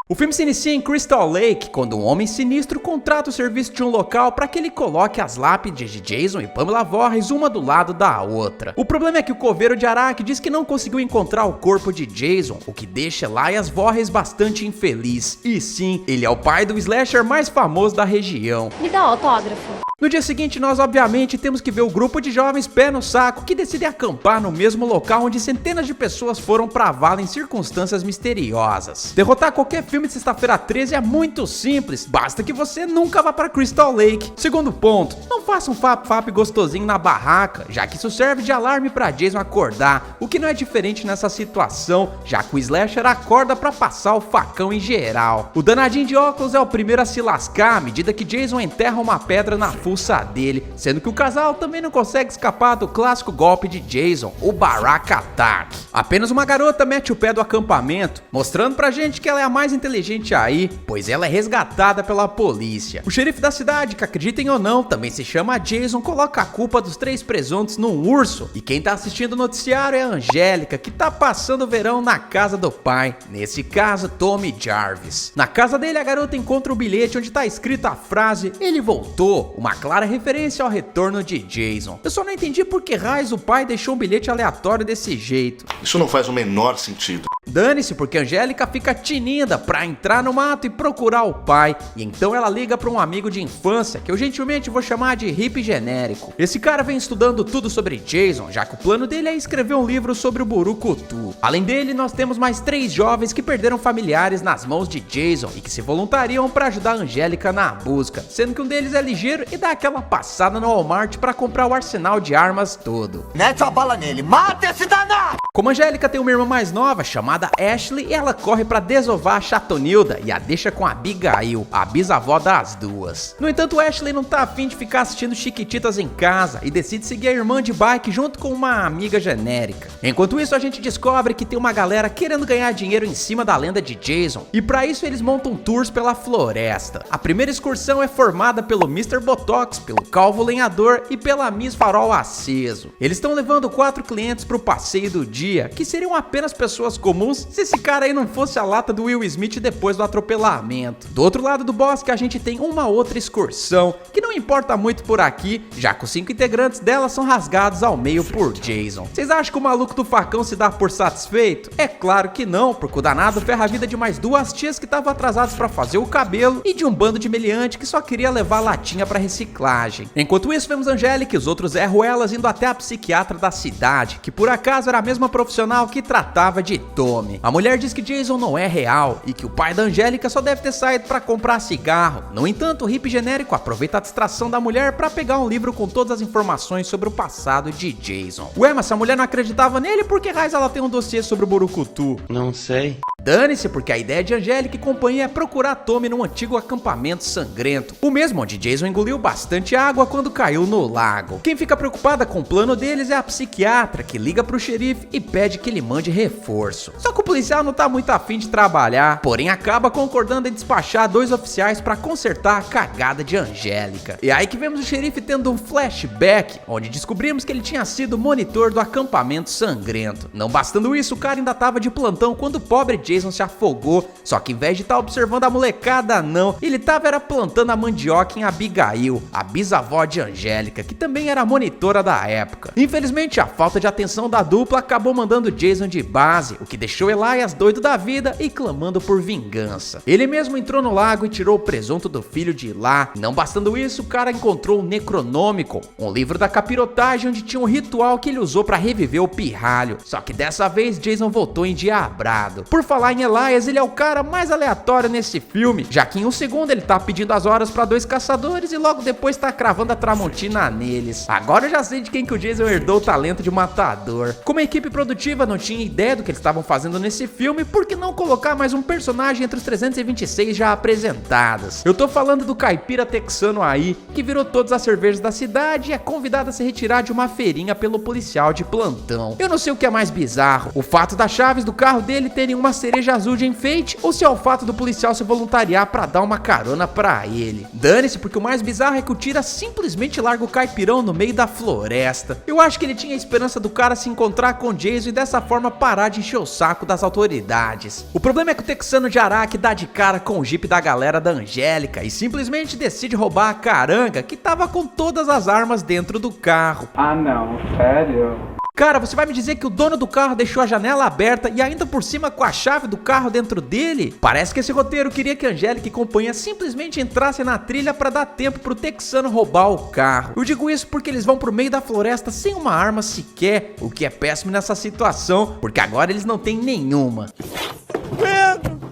O filme se inicia em Crystal Lake, quando um homem sinistro contrata o serviço de um local para que ele coloque as lápides de Jason e Pamela Voorhees uma do lado da outra. O problema é que o coveiro de Araque diz que não conseguiu encontrar o corpo de Jason, o que deixa Elias Voorhees bastante infeliz. E sim, ele é o pai do slasher mais famoso da região. Me dá autógrafo. No dia seguinte, nós obviamente temos que ver o grupo de jovens pé no saco que decidem acampar no mesmo local onde centenas de pessoas foram pra vala em circunstâncias misteriosas. Derrotar qualquer filme de sexta-feira 13 é muito simples, basta que você nunca vá pra Crystal Lake. Segundo ponto, não faça um fap-fap gostosinho na barraca, já que isso serve de alarme pra Jason acordar, o que não é diferente nessa situação, já que o slasher acorda pra passar o facão em geral. O danadinho de óculos é o primeiro a se lascar à medida que Jason enterra uma pedra na fuça dele, sendo que o casal também não consegue escapar do clássico golpe de Jason, o Baraka Attack. Apenas uma garota mete o pé do acampamento, mostrando pra gente que ela é a mais inteligente aí, pois ela é resgatada pela polícia. O xerife da cidade, que acreditem ou não, também se chama Jason, coloca a culpa dos 3 presuntos num urso, e quem tá assistindo o noticiário é a Angélica, que tá passando o verão na casa do pai, nesse caso Tommy Jarvis. Na casa dele, a garota encontra um bilhete onde tá escrita a frase "Ele voltou", uma clara referência ao retorno de Jason. Eu só não entendi por que raios o pai deixou um bilhete aleatório desse jeito. Isso não faz o menor sentido. Dane-se, porque Angélica fica tinida pra entrar no mato e procurar o pai, e então ela liga pra um amigo de infância, que eu gentilmente vou chamar de hippie genérico. Esse cara vem estudando tudo sobre Jason, já que o plano dele é escrever um livro sobre o Burukutu. Além dele, nós temos mais 3 jovens que perderam familiares nas mãos de Jason e que se voluntariam pra ajudar a Angélica na busca, sendo que um deles é ligeiro e dá aquela passada no Walmart pra comprar o arsenal de armas todo. Mete a bala nele, mata esse danado! Como a Angélica tem uma irmã mais nova chamada chamada Ashley e ela corre pra desovar a Chatonilda e a deixa com a Abigail, a bisavó das duas. No entanto, Ashley não tá afim de ficar assistindo Chiquititas em casa e decide seguir a irmã de bike junto com uma amiga genérica. Enquanto isso, a gente descobre que tem uma galera querendo ganhar dinheiro em cima da lenda de Jason e pra isso eles montam tours pela floresta. A primeira excursão é formada pelo Mr. Botox, pelo Calvo Lenhador e pela Miss Farol Aceso. Eles estão levando 4 clientes pro passeio do dia, que seriam apenas pessoas comuns se esse cara aí não fosse a lata do Will Smith depois do atropelamento. Do outro lado do bosque a gente tem uma outra excursão, que não importa muito por aqui, já que os 5 integrantes dela são rasgados ao meio por Jason. Vocês acham que o maluco do facão se dá por satisfeito? É claro que não, porque o danado ferra a vida de mais 2 tias que estavam atrasadas pra fazer o cabelo e de um bando de meliante que só queria levar latinha pra reciclagem. Enquanto isso, vemos Angélica e os outros Zé Ruelas indo até a psiquiatra da cidade, que por acaso era a mesma profissional que tratava de Tommy. A mulher diz que Jason não é real e que o pai da Angélica só deve ter saído pra comprar cigarro. No entanto, o hippie genérico aproveita a distração da mulher pra pegar um livro com todas as informações sobre o passado de Jason. Ué, mas se a mulher não acreditava nele, por que raiz ela tem um dossiê sobre o Borucutu? Não sei. Dane-se, porque a ideia de Angélica e companhia é procurar Tommy num antigo acampamento sangrento, o mesmo onde Jason engoliu bastante água quando caiu no lago. Quem fica preocupada com o plano deles é a psiquiatra, que liga pro xerife e pede que ele mande reforço. Só que o policial não tá muito afim de trabalhar, porém acaba concordando em despachar 2 oficiais pra consertar a cagada de Angélica. E aí que vemos o xerife tendo um flashback, onde descobrimos que ele tinha sido monitor do acampamento sangrento. Não bastando isso, o cara ainda tava de plantão quando o pobre Jason se afogou, só que em vez de estar observando a molecada não, ele tava plantando a mandioca em Abigail, a bisavó de Angélica, que também era monitora da época. Infelizmente, a falta de atenção da dupla acabou mandando Jason de base, o que deixou Elias doido da vida e clamando por vingança. Ele mesmo entrou no lago e tirou o presunto do filho de lá. Não bastando isso, o cara encontrou o Necronômico, um livro da capirotagem onde tinha um ritual que ele usou para reviver o pirralho, só que dessa vez Jason voltou endiabrado. Por falar em Elias, ele é o cara mais aleatório nesse filme, já que em um segundo ele tá pedindo as horas pra 2 caçadores e logo depois tá cravando a Tramontina neles. Agora eu já sei de quem que o Jason herdou o talento de matador. Como a equipe produtiva não tinha ideia do que eles estavam fazendo nesse filme, por que não colocar mais um personagem entre os 326 já apresentados? Eu tô falando do caipira texano aí, que virou todas as cervejas da cidade e é convidado a se retirar de uma feirinha pelo policial de plantão. Eu não sei o que é mais bizarro, o fato das chaves do carro dele terem uma cereja azul de enfeite, ou se é o fato do policial se voluntariar pra dar uma carona pra ele. Dane-se, porque o mais bizarro é que o Tira simplesmente larga o caipirão no meio da floresta. Eu acho que ele tinha a esperança do cara se encontrar com Jason e dessa forma parar de encher o saco das autoridades. O problema é que o texano de Araque dá de cara com o jipe da galera da Angélica e simplesmente decide roubar a caranga que tava com todas as armas dentro do carro. Ah não, sério? Cara, você vai me dizer que o dono do carro deixou a janela aberta e ainda por cima com a chave do carro dentro dele? Parece que esse roteiro queria que Angélica e companhia simplesmente entrassem na trilha pra dar tempo pro texano roubar o carro. Eu digo isso porque eles vão pro meio da floresta sem uma arma sequer, o que é péssimo nessa situação, porque agora eles não têm nenhuma.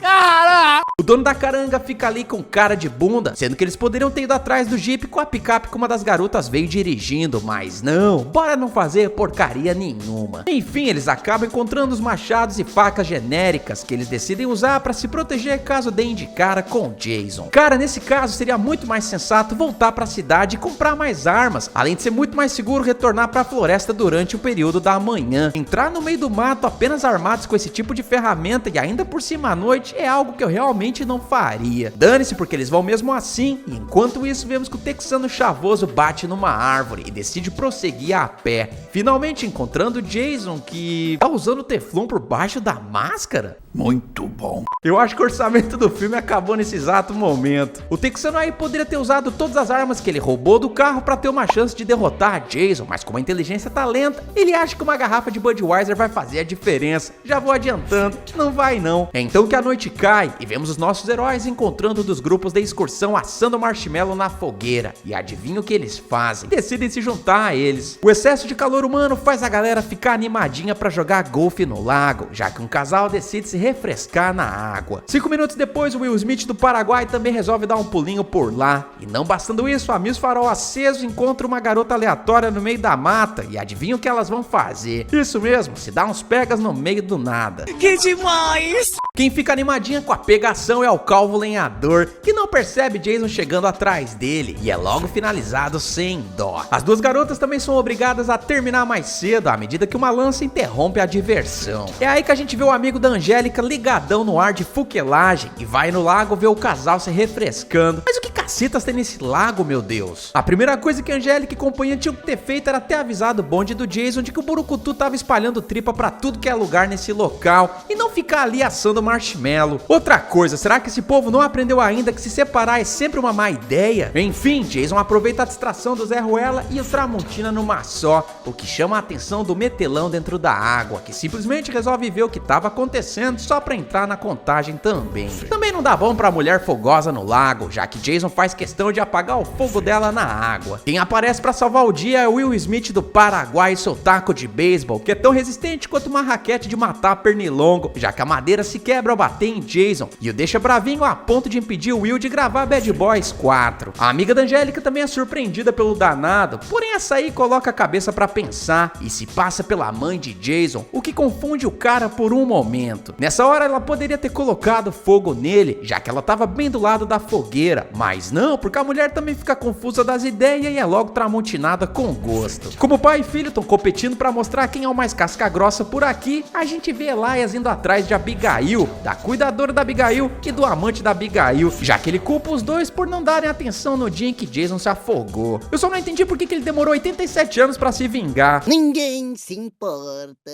Cara! O dono da caranga fica ali com cara de bunda, sendo que eles poderiam ter ido atrás do Jeep com a picape que uma das garotas veio dirigindo, mas não, bora não fazer porcaria nenhuma. Enfim, eles acabam encontrando os machados e facas genéricas que eles decidem usar pra se proteger caso deem de cara com Jason. Cara, nesse caso seria muito mais sensato voltar pra cidade e comprar mais armas, além de ser muito mais seguro retornar pra floresta durante o período da manhã. Entrar no meio do mato apenas armados com esse tipo de ferramenta e ainda por cima à noite é algo que eu realmente não faria. Dane-se, porque eles vão mesmo assim. E enquanto isso, vemos que o texano chavoso bate numa árvore e decide prosseguir a pé, finalmente encontrando Jason, que tá usando teflon por baixo da máscara. Muito bom. Eu acho que o orçamento do filme acabou nesse exato momento. O texano aí poderia ter usado todas as armas que ele roubou do carro pra ter uma chance de derrotar Jason, mas como a inteligência tá lenta, ele acha que uma garrafa de Budweiser vai fazer a diferença. Já vou adiantando, não vai não. É então que a noite cai e vemos os nossos heróis encontrando dos grupos da excursão assando marshmallow na fogueira. E adivinha o que eles fazem? Decidem se juntar a eles. O excesso de calor humano faz a galera ficar animadinha pra jogar golfe no lago, já que um casal decide se refrescar na água. 5 minutos depois, o Will Smith do Paraguai também resolve dar um pulinho por lá. E não bastando isso, a Miss Farol aceso encontra uma garota aleatória no meio da mata e adivinha o que elas vão fazer? Isso mesmo, se dá uns pegas no meio do nada. Que demais! Quem fica animadinha com a pegação é o Calvo Lenhador, que não percebe Jason chegando atrás dele e é logo finalizado sem dó. As duas garotas também são obrigadas a terminar mais cedo à medida que uma lança interrompe a diversão. É aí que a gente vê o amigo da Angélica ligadão no ar de fuquelagem e vai no lago ver o casal se refrescando. Mas o que cacetas tem nesse lago, meu Deus? A primeira coisa que a Angélica e companhia tinham que ter feito era ter avisado o bonde do Jason de que o Burucutu tava espalhando tripa pra tudo que é lugar nesse local e não ficar ali assando marshmallow. Outra coisa, será que esse povo não aprendeu ainda que se separar é sempre uma má ideia? Enfim, Jason aproveita a distração do Zé Ruela e o Tramontina numa só, o que chama a atenção do metelão dentro da água, que simplesmente resolve ver o que tava acontecendo só pra entrar na contagem também. Também não dá bom pra mulher fogosa no lago, já que Jason faz questão de apagar o fogo dela na água. Quem aparece pra salvar o dia é o Will Smith do Paraguai e seu taco de beisebol, que é tão resistente quanto uma raquete de matar pernilongo, já que a madeira se quebra ao bater em Jason e o deixa bravinho a ponto de impedir o Will de gravar Bad Boys 4. A amiga da Angélica também é surpreendida pelo danado, porém essa aí coloca a cabeça pra pensar e se passa pela mãe de Jason, o que confunde o cara por um momento. Nessa hora ela poderia ter colocado fogo nele, já que ela tava bem do lado da fogueira, mas não, porque a mulher também fica confusa das ideias e é logo tramontinada com gosto. Como o pai e filho estão competindo pra mostrar quem é o mais casca grossa por aqui, a gente vê Elias indo atrás de Abigail, da cuidadora da Abigail e do amante da Abigail, já que ele culpa os dois por não darem atenção no dia em que Jason se afogou. Eu só não entendi por que ele demorou 87 anos pra se vingar. Ninguém se importa.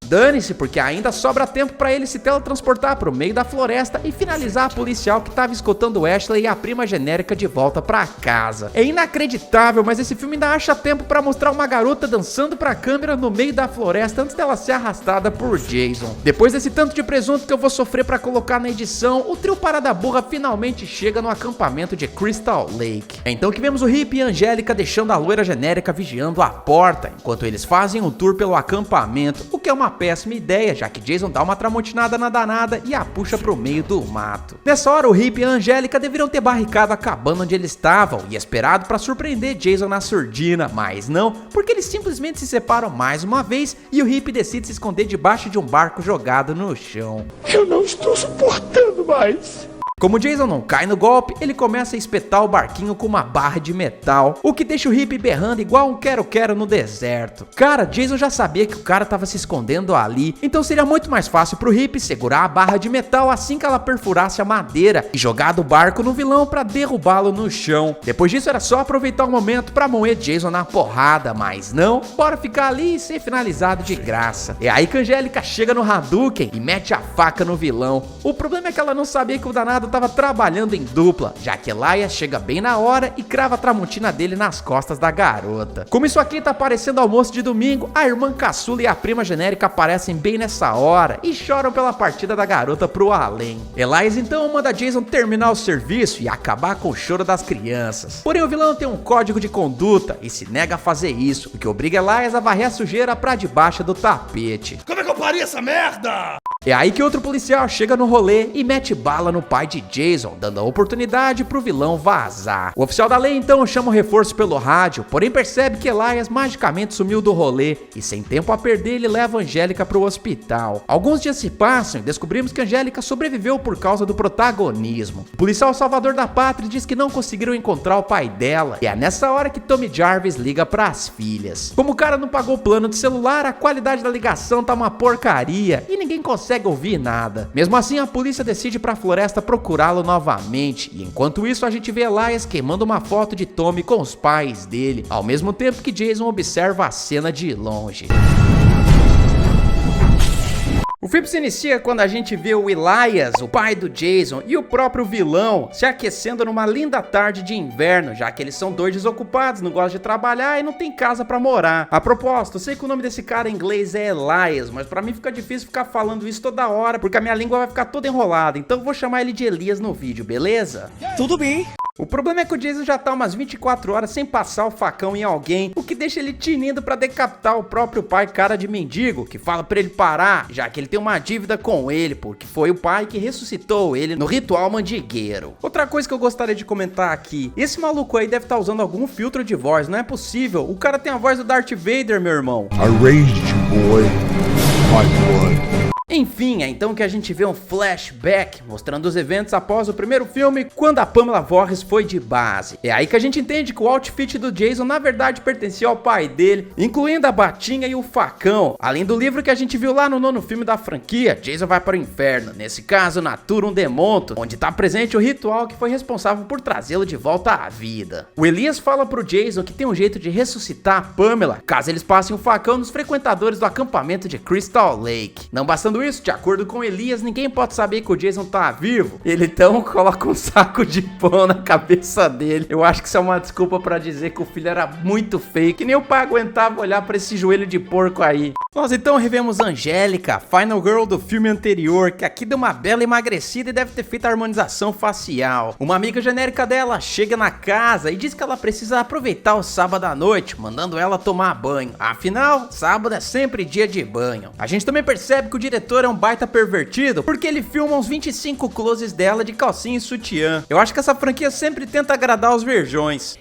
Dane-se, porque ainda sobra tempo pra ele se teletransportar pro meio da floresta e finalizar a policial que tava escoltando Ashley e a prima genérica de volta pra casa. É inacreditável, mas esse filme ainda acha tempo pra mostrar uma garota dançando pra câmera no meio da floresta antes dela ser arrastada por Jason. Depois desse tanto de presunto que eu vou sofrer pra colocar na edição, o trio Parada Burra finalmente chega no acampamento de Crystal Lake. É então que vemos o Hippie e a Angélica deixando a loira genérica vigiando a porta, enquanto eles fazem um tour pelo acampamento, o que é uma péssima ideia, já que Jason dá uma tramontinada na danada e a puxa pro meio do mato. Nessa hora, o Hippie e a Angélica deveriam ter barricado a cabana onde eles estavam e esperado pra surpreender Jason na surdina, mas não, porque eles simplesmente se separam mais uma vez e o Hippie decide se esconder debaixo de um barco jogado no chão. Eu não estou suportando mais. Como Jason não cai no golpe, ele começa a espetar o barquinho com uma barra de metal, o que deixa o Hippie berrando igual um quero-quero no deserto. Cara, Jason já sabia que o cara tava se escondendo ali, então seria muito mais fácil pro Hippie segurar a barra de metal assim que ela perfurasse a madeira e jogar do barco no vilão pra derrubá-lo no chão. Depois disso era só aproveitar o momento pra moer Jason na porrada, mas não, bora ficar ali e ser finalizado de graça. É aí que a Angélica chega no Hadouken e mete a faca no vilão. O problema é que ela não sabia que o danado tava trabalhando em dupla, já que Elias chega bem na hora e crava a tramontina dele nas costas da garota. Como isso aqui tá parecendo almoço de domingo, a irmã caçula e a prima genérica aparecem bem nessa hora e choram pela partida da garota pro além. Elias então manda Jason terminar o serviço e acabar com o choro das crianças. Porém o vilão tem um código de conduta e se nega a fazer isso, o que obriga Elias a varrer a sujeira pra debaixo do tapete. Como é que eu parei essa merda? É aí que outro policial chega no rolê e mete bala no pai de Jason, dando a oportunidade pro vilão vazar. O oficial da lei então chama o reforço pelo rádio, porém percebe que Elias magicamente sumiu do rolê e sem tempo a perder ele leva a Angélica pro hospital. Alguns dias se passam e descobrimos que a Angélica sobreviveu por causa do protagonismo. O policial salvador da pátria diz que não conseguiram encontrar o pai dela e é nessa hora que Tommy Jarvis liga pras filhas. Como o cara não pagou o plano de celular, a qualidade da ligação tá uma porcaria e ninguém consegue ouvir nada. Mesmo assim, a polícia decide ir pra floresta procurá-lo novamente, e enquanto isso a gente vê Elias queimando uma foto de Tommy com os pais dele, ao mesmo tempo que Jason observa a cena de longe. O filme se inicia quando a gente vê o Elias, o pai do Jason, e o próprio vilão se aquecendo numa linda tarde de inverno, já que eles são dois desocupados, não gostam de trabalhar e não tem casa pra morar. A propósito, eu sei que o nome desse cara em inglês é Elias, mas pra mim fica difícil ficar falando isso toda hora, porque a minha língua vai ficar toda enrolada, então eu vou chamar ele de Elias no vídeo, beleza? Tudo bem. O problema é que o Jason já tá umas 24 horas sem passar o facão em alguém, o que deixa ele tinindo pra decapitar o próprio pai cara de mendigo, que fala pra ele parar, já que ele tem uma dívida com ele, porque foi o pai que ressuscitou ele no ritual mandigueiro. Outra coisa que eu gostaria de comentar aqui, esse maluco aí deve estar usando algum filtro de voz, não é possível, o cara tem a voz do Darth Vader, meu irmão. I raised you, boy. My blood. Enfim, é então que a gente vê um flashback mostrando os eventos após o primeiro filme, quando a Pamela Voorhees foi de base. É aí que a gente entende que o outfit do Jason na verdade pertencia ao pai dele, incluindo a batinha e o facão. Além do livro que a gente viu lá no 9º filme da franquia, Jason vai para o inferno, nesse caso Naturum Demonto, onde está presente o ritual que foi responsável por trazê-lo de volta à vida. O Elias fala pro Jason que tem um jeito de ressuscitar a Pamela, caso eles passem o facão nos frequentadores do acampamento de Crystal Lake. Não bastando isso, de acordo com Elias, ninguém pode saber que o Jason tá vivo. Ele então coloca um saco de pão na cabeça dele. Eu acho que isso é uma desculpa pra dizer que o filho era muito feio, que nem o pai aguentava olhar pra esse joelho de porco aí. Nós então revemos Angélica, Final Girl do filme anterior, que aqui deu uma bela emagrecida e deve ter feito a harmonização facial. Uma amiga genérica dela chega na casa e diz que ela precisa aproveitar o sábado à noite, mandando ela tomar banho. Afinal, sábado é sempre dia de banho. A gente também percebe que o diretor é um baita pervertido, porque ele filma uns 25 closes dela de calcinha e sutiã. Eu acho que essa franquia sempre tenta agradar os verjões.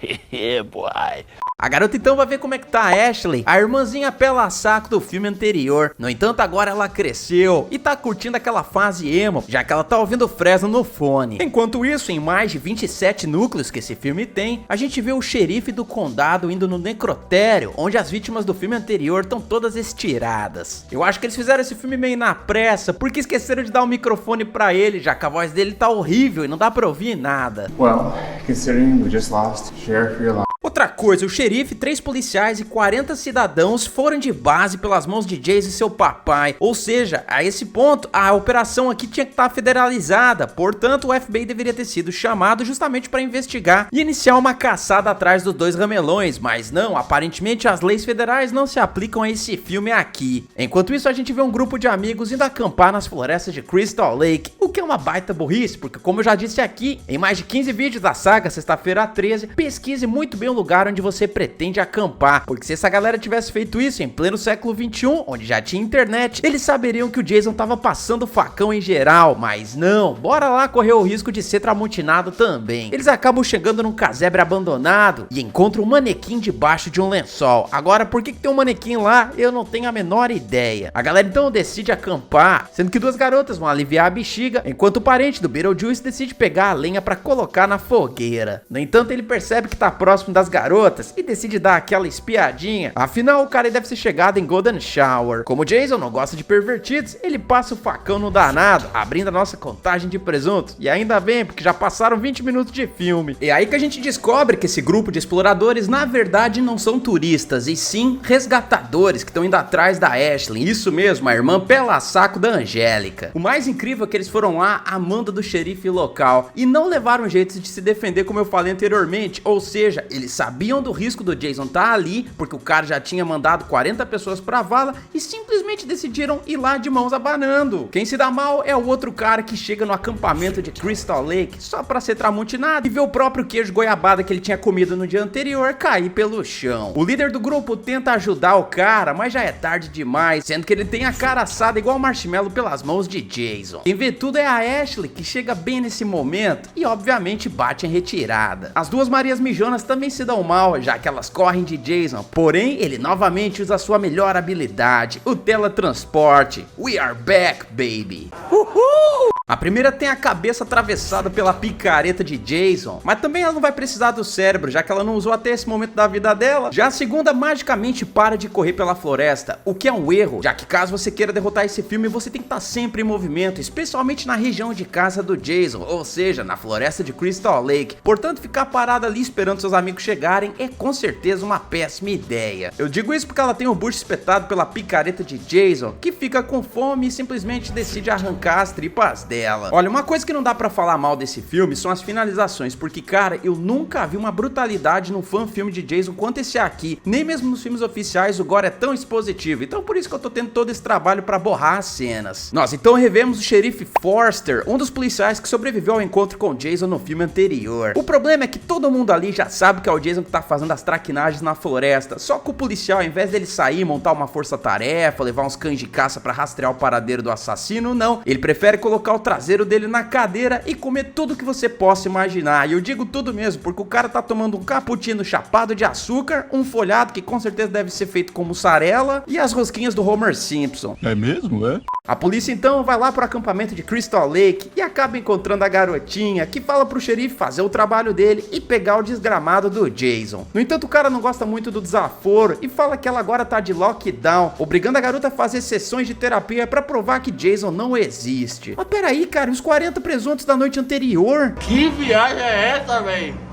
A garota então vai ver como é que tá a Ashley, a irmãzinha pela saco do filme anterior. No entanto, agora ela cresceu e tá curtindo aquela fase emo, já que ela tá ouvindo Fresno no fone. Enquanto isso, em mais de 27 núcleos que esse filme tem, a gente vê o xerife do condado indo no necrotério, onde as vítimas do filme anterior estão todas estiradas. Eu acho que eles fizeram esse filme meio na pressa, porque esqueceram de dar o microfone pra ele, já que a voz dele tá horrível e não dá pra ouvir nada. Well, considering we just lost Sheriff Real. Outra coisa, o xerife, 3 policiais e 40 cidadãos foram de base pelas mãos de Jason e seu papai. Ou seja, a esse ponto, a operação aqui tinha que estar federalizada. Portanto, o FBI deveria ter sido chamado justamente para investigar e iniciar uma caçada atrás dos 2 ramelões. Mas não, aparentemente as leis federais não se aplicam a esse filme aqui. Enquanto isso, a gente vê um grupo de amigos indo acampar nas florestas de Crystal Lake, o que é uma baita burrice, porque como eu já disse aqui, em mais de 15 vídeos da saga Sexta-feira 13, pesquise muito bem o lugar onde você pretende acampar, porque se essa galera tivesse feito isso em pleno século 21, onde já tinha internet, eles saberiam que o Jason tava passando facão em geral, mas não, bora lá correr o risco de ser tramontinado também. Eles acabam chegando num casebre abandonado e encontram um manequim debaixo de um lençol. Agora, por que tem um manequim lá? Eu não tenho a menor ideia. A galera então decide acampar, sendo que 2 garotas vão aliviar a bexiga, enquanto o parente do Beetlejuice decide pegar a lenha pra colocar na fogueira. No entanto, ele percebe que tá próximo das garotas e decide dar aquela espiadinha. Afinal, o cara deve ser chegado em Golden Shower. Como o Jason não gosta de pervertidos, ele passa o facão no danado, abrindo a nossa contagem de presuntos. E ainda bem, porque já passaram 20 minutos de filme. E aí que a gente descobre que esse grupo de exploradores na verdade não são turistas, e sim resgatadores que estão indo atrás da Ashley. Isso mesmo, a irmã pela saco da Angélica. O mais incrível é que eles foram lá amando do xerife local e não levaram jeito de se defender, como eu falei anteriormente. Ou seja, eles sabiam do risco do Jason tá ali, porque o cara já tinha mandado 40 pessoas pra vala e simplesmente decidiram ir lá de mãos abanando. Quem se dá mal é o outro cara que chega no acampamento de Crystal Lake só pra ser tramontinado e ver o próprio queijo goiabada que ele tinha comido no dia anterior cair pelo chão. O líder do grupo tenta ajudar o cara, mas já é tarde demais, sendo que ele tem a cara assada igual marshmallow pelas mãos de Jason. Quem vê tudo é a Ashley, que chega bem nesse momento e obviamente bate em retirada. As 2 Marias mijonas também se dão mal, já que elas correm de Jason, porém ele novamente usa a sua melhor habilidade, o teletransporte. We are back, baby! Uhul! A primeira tem a cabeça atravessada pela picareta de Jason, mas também ela não vai precisar do cérebro, já que ela não usou até esse momento da vida dela. Já a segunda magicamente para de correr pela floresta, o que é um erro, já que caso você queira derrotar esse filme, você tem que estar sempre em movimento, especialmente na região de casa do Jason, ou seja, na floresta de Crystal Lake. Portanto, ficar parada ali esperando seus amigos chegarem é com certeza uma péssima ideia. Eu digo isso porque ela tem o bucho espetado pela picareta de Jason, que fica com fome e simplesmente decide arrancar as tripas dela. dela. Olha, uma coisa que não dá pra falar mal desse filme são as finalizações, porque, cara, eu nunca vi uma brutalidade num filme de Jason quanto esse aqui. Nem mesmo nos filmes oficiais o gore é tão expositivo. Então por isso que eu tô tendo todo esse trabalho pra borrar as cenas. Nós então revemos o xerife Forster, um dos policiais que sobreviveu ao encontro com Jason no filme anterior. O problema é que todo mundo ali já sabe que é o Jason que tá fazendo as traquinagens na floresta. Só que o policial, ao invés dele sair, montar uma força-tarefa, levar uns cães de caça pra rastrear o paradeiro do assassino, não. Ele prefere colocar o traseiro dele na cadeira e comer tudo que você possa imaginar. E eu digo tudo mesmo, porque o cara tá tomando um cappuccino chapado de açúcar, um folhado que com certeza deve ser feito com mussarela e as rosquinhas do Homer Simpson. É mesmo, é? A polícia então vai lá pro acampamento de Crystal Lake e acaba encontrando a garotinha, que fala pro xerife fazer o trabalho dele e pegar o desgramado do Jason. No entanto, o cara não gosta muito do desaforo e fala que ela agora tá de lockdown, obrigando a garota a fazer sessões de terapia pra provar que Jason não existe. Mas peraí, cara, e os 40 presuntos da noite anterior? Que viagem é essa, velho?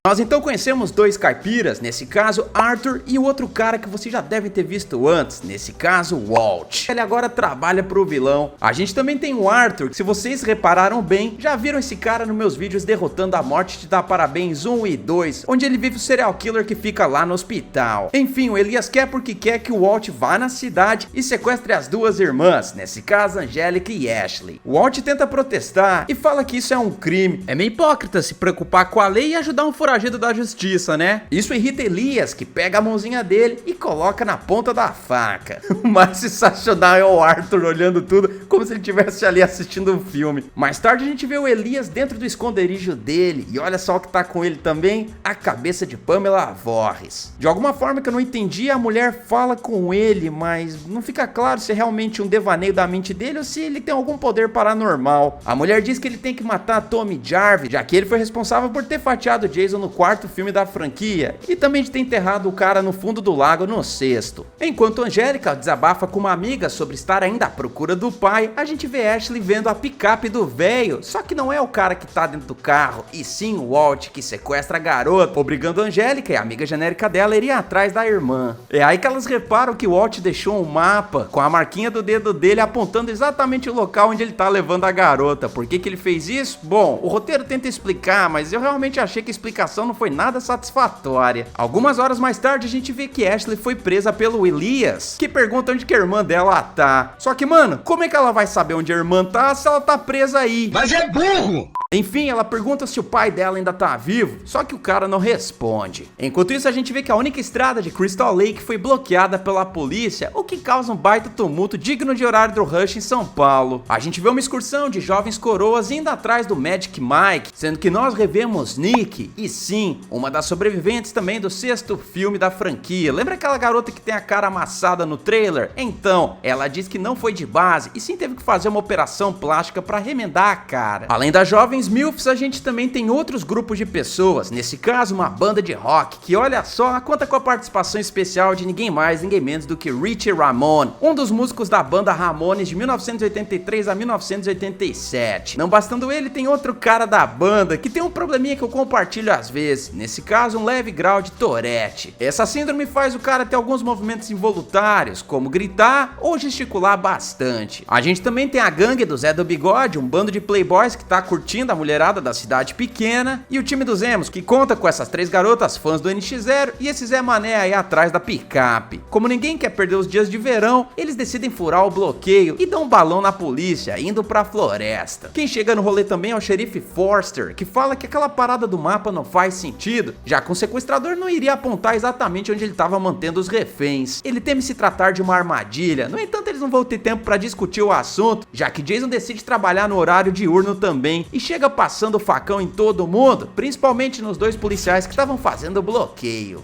Nós então conhecemos dois caipiras, nesse caso Arthur e o outro cara que você já deve ter visto antes, nesse caso Walt. Ele agora trabalha pro vilão. A gente também tem o Arthur, que se vocês repararam bem, já viram esse cara nos meus vídeos derrotando a morte de dar parabéns 1 e 2, onde ele vive o serial killer que fica lá no hospital. Enfim, o Elias quer porque quer que o Walt vá na cidade e sequestre as duas irmãs, nesse caso Angélica e Ashley. O Walt tenta protestar e fala que isso é um crime. É meio hipócrita se preocupar com a lei e ajudar um foragido da justiça, né? Isso irrita Elias, que pega a mãozinha dele e coloca na ponta da faca. O mais sensacional é o Arthur olhando tudo como se ele estivesse ali assistindo um filme. Mais tarde a gente vê o Elias dentro do esconderijo dele e olha só o que tá com ele também, a cabeça de Pamela Voorhees. De alguma forma que eu não entendi, a mulher fala com ele, mas não fica claro se é realmente um devaneio da mente dele ou se ele tem algum poder paranormal. A mulher diz que ele tem que matar Tommy Jarvis, já que ele foi responsável por ter fatiado Jason no quarto filme da franquia e também de ter enterrado o cara no fundo do lago no sexto. Enquanto Angélica desabafa com uma amiga sobre estar ainda à procura do pai, a gente vê Ashley vendo a picape do velho, só que não é o cara que tá dentro do carro, e sim o Walt que sequestra a garota, obrigando a Angélica e a amiga genérica dela a irem atrás da irmã. É aí que elas reparam que o Walt deixou um mapa com a marquinha do dedo dele apontando exatamente o local onde ele tá levando a garota. Por que ele fez isso? Bom, o roteiro tenta explicar, mas eu realmente achei que a explicação não foi nada satisfatória. Algumas horas mais tarde a gente vê que Ashley foi presa pelo Elias, que pergunta onde que a irmã dela tá. Só que, mano, como é que ela vai saber onde a irmã tá se ela tá presa aí? Mas é burro! Enfim, ela pergunta se o pai dela ainda tá vivo, só que o cara não responde. Enquanto isso, a gente vê que a única estrada de Crystal Lake foi bloqueada pela polícia, o que causa um baita tumulto digno de horário do Rush em São Paulo. A gente vê uma excursão de jovens coroas indo atrás do Magic Mike, sendo que nós revemos Nick e sim, uma das sobreviventes também do sexto filme da franquia. Lembra aquela garota que tem a cara amassada no trailer? Então, ela diz que não foi de base e sim teve que fazer uma operação plástica para remendar a cara. Além das jovens MILFs, a gente também tem outros grupos de pessoas, nesse caso uma banda de rock, que olha só, conta com a participação especial de ninguém mais, ninguém menos do que Richie Ramone, um dos músicos da banda Ramones de 1983 a 1987. Não bastando ele, tem outro cara da banda que tem um probleminha que eu compartilho às vezes, nesse caso um leve grau de Tourette. Essa síndrome faz o cara ter alguns movimentos involuntários, como gritar ou gesticular bastante. A gente também tem a gangue do Zé do Bigode, um bando de playboys que tá curtindo a mulherada da cidade pequena, e o time dos emos, que conta com essas três garotas fãs do NX0 e esse Zé Mané aí atrás da picape. Como ninguém quer perder os dias de verão, eles decidem furar o bloqueio e dão um balão na polícia, indo pra floresta. Quem chega no rolê também é o xerife Forster, que fala que aquela parada do mapa não faz sentido, já que o sequestrador não iria apontar exatamente onde ele estava mantendo os reféns. Ele teme se tratar de uma armadilha, no entanto eles não vão ter tempo para discutir o assunto, já que Jason decide trabalhar no horário diurno também, e chega passando o facão em todo mundo, principalmente nos dois policiais que estavam fazendo o bloqueio.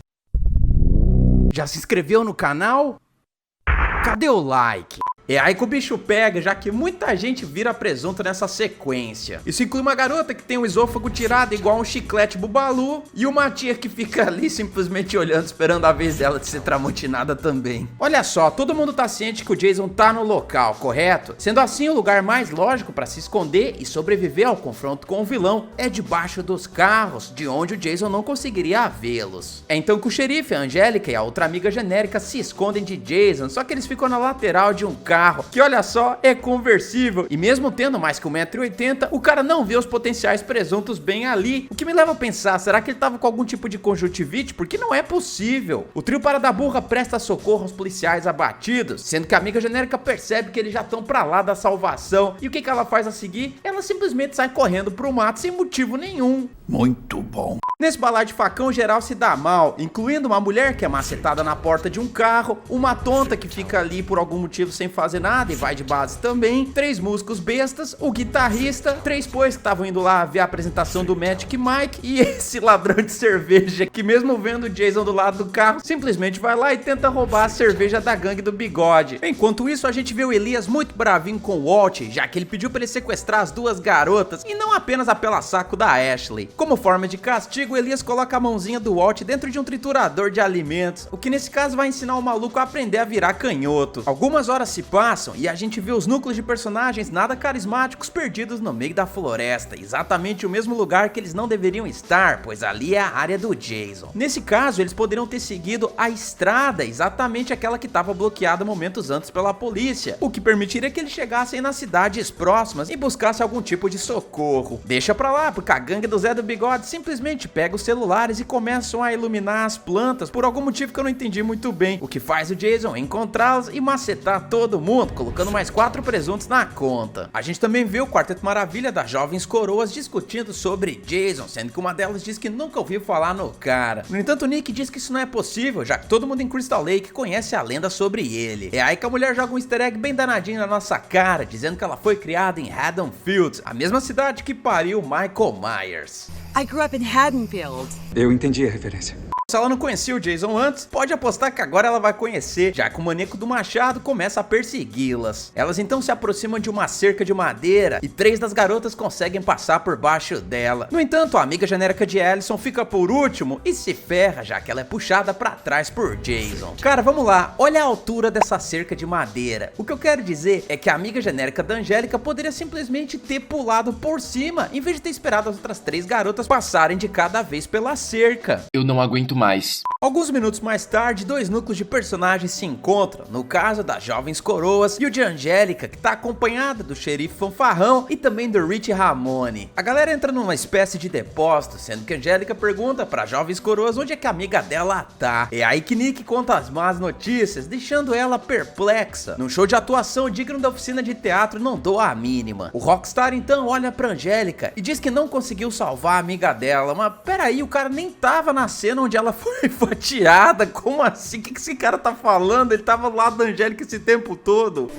Já se inscreveu no canal? Cadê o like? É aí que o bicho pega, já que muita gente vira presunto nessa sequência. Isso inclui uma garota que tem o esôfago tirado igual um chiclete bubalu e uma tia que fica ali simplesmente olhando, esperando a vez dela de ser tramontinada também. Olha só, todo mundo tá ciente que o Jason tá no local, correto? Sendo assim, o lugar mais lógico para se esconder e sobreviver ao confronto com o vilão é debaixo dos carros, de onde o Jason não conseguiria vê-los. É então que o xerife, a Angélica e a outra amiga genérica se escondem de Jason, só que eles ficam na lateral de um carro carro, que olha só, é conversível. E mesmo tendo mais que 1,80 m, o cara não vê os potenciais presuntos bem ali. O que me leva a pensar, será que ele tava com algum tipo de conjuntivite? Porque não é possível. O trio para da burra presta socorro aos policiais abatidos, sendo que a amiga genérica percebe que eles já estão pra lá da salvação. E o que ela faz a seguir? Ela simplesmente sai correndo pro mato sem motivo nenhum. Muito bom. Nesse balaio de facão, geral se dá mal, incluindo uma mulher que é macetada na porta de um carro, uma tonta que fica ali por algum motivo sem fazer nada e vai de base também, 3 músicos bestas, o guitarrista, 3 pois que estavam indo lá ver a apresentação do Magic Mike e esse ladrão de cerveja que mesmo vendo o Jason do lado do carro, simplesmente vai lá e tenta roubar a cerveja da gangue do bigode. Enquanto isso, a gente vê o Elias muito bravinho com o Walt, já que ele pediu para ele sequestrar as 2 garotas e não apenas a pela-saco da Ashley. Como forma de castigo, o Elias coloca a mãozinha do Walt dentro de um triturador de alimentos, o que nesse caso vai ensinar o maluco a aprender a virar canhoto. Algumas horas se passam e a gente vê os núcleos de personagens nada carismáticos perdidos no meio da floresta, exatamente o mesmo lugar que eles não deveriam estar, pois ali é a área do Jason. Nesse caso, eles poderiam ter seguido a estrada, exatamente aquela que estava bloqueada momentos antes pela polícia, o que permitiria que eles chegassem nas cidades próximas e buscassem algum tipo de socorro. Deixa pra lá, porque a gangue do Zé do Bigode simplesmente pega os celulares e começam a iluminar as plantas por algum motivo que eu não entendi muito bem, o que faz o Jason encontrá-los e macetar todo mundo, colocando mais 4 presuntos na conta. A gente também vê o Quarteto Maravilha das jovens coroas discutindo sobre Jason, sendo que uma delas diz que nunca ouviu falar no cara. No entanto, Nick diz que isso não é possível, já que todo mundo em Crystal Lake conhece a lenda sobre ele. É aí que a mulher joga um easter egg bem danadinho na nossa cara, dizendo que ela foi criada em Haddonfield, a mesma cidade que pariu Michael Myers. I grew up in Haddonfield. Eu entendi a referência. Se ela não conhecia o Jason antes, pode apostar que agora ela vai conhecer, já que o maníaco do machado começa a persegui-las. Elas então se aproximam de uma cerca de madeira e 3 das garotas conseguem passar por baixo dela. No entanto, a amiga genérica de Allison fica por último e se ferra, já que ela é puxada pra trás por Jason. Cara, vamos lá, olha a altura dessa cerca de madeira. O que eu quero dizer é que a amiga genérica da Angélica poderia simplesmente ter pulado por cima, em vez de ter esperado as outras 3 garotas passarem de cada vez pela cerca. Eu não aguento mais. Alguns minutos mais tarde, 2 núcleos de personagens se encontram, no caso das jovens coroas e o de Angélica, que tá acompanhada do xerife fanfarrão e também do Rich Ramone. A galera entra numa espécie de depósito, sendo que Angélica pergunta para jovens coroas onde é que a amiga dela tá. É aí que Nick conta as más notícias, deixando ela perplexa. Num show de atuação digno da oficina de teatro, não dou a mínima. O Rockstar então olha pra Angélica e diz que não conseguiu salvar a amiga dela, mas peraí, o cara nem tava na cena onde ela foi tirada, como assim? O que esse cara tá falando? Ele tava do lado da Angélica esse tempo todo.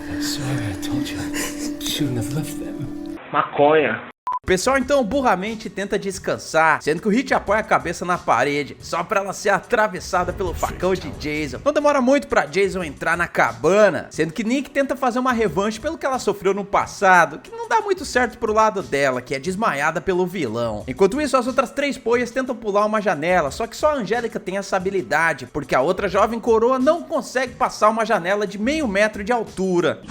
Maconha. O pessoal então burramente tenta descansar, sendo que o Hit apoia a cabeça na parede, só pra ela ser atravessada pelo facão de Jason. Não demora muito pra Jason entrar na cabana, sendo que Nick tenta fazer uma revanche pelo que ela sofreu no passado, que não dá muito certo pro lado dela, que é desmaiada pelo vilão. Enquanto isso, as outras 3 poias tentam pular uma janela, só que só a Angélica tem essa habilidade, porque a outra jovem coroa não consegue passar uma janela de meio metro de altura.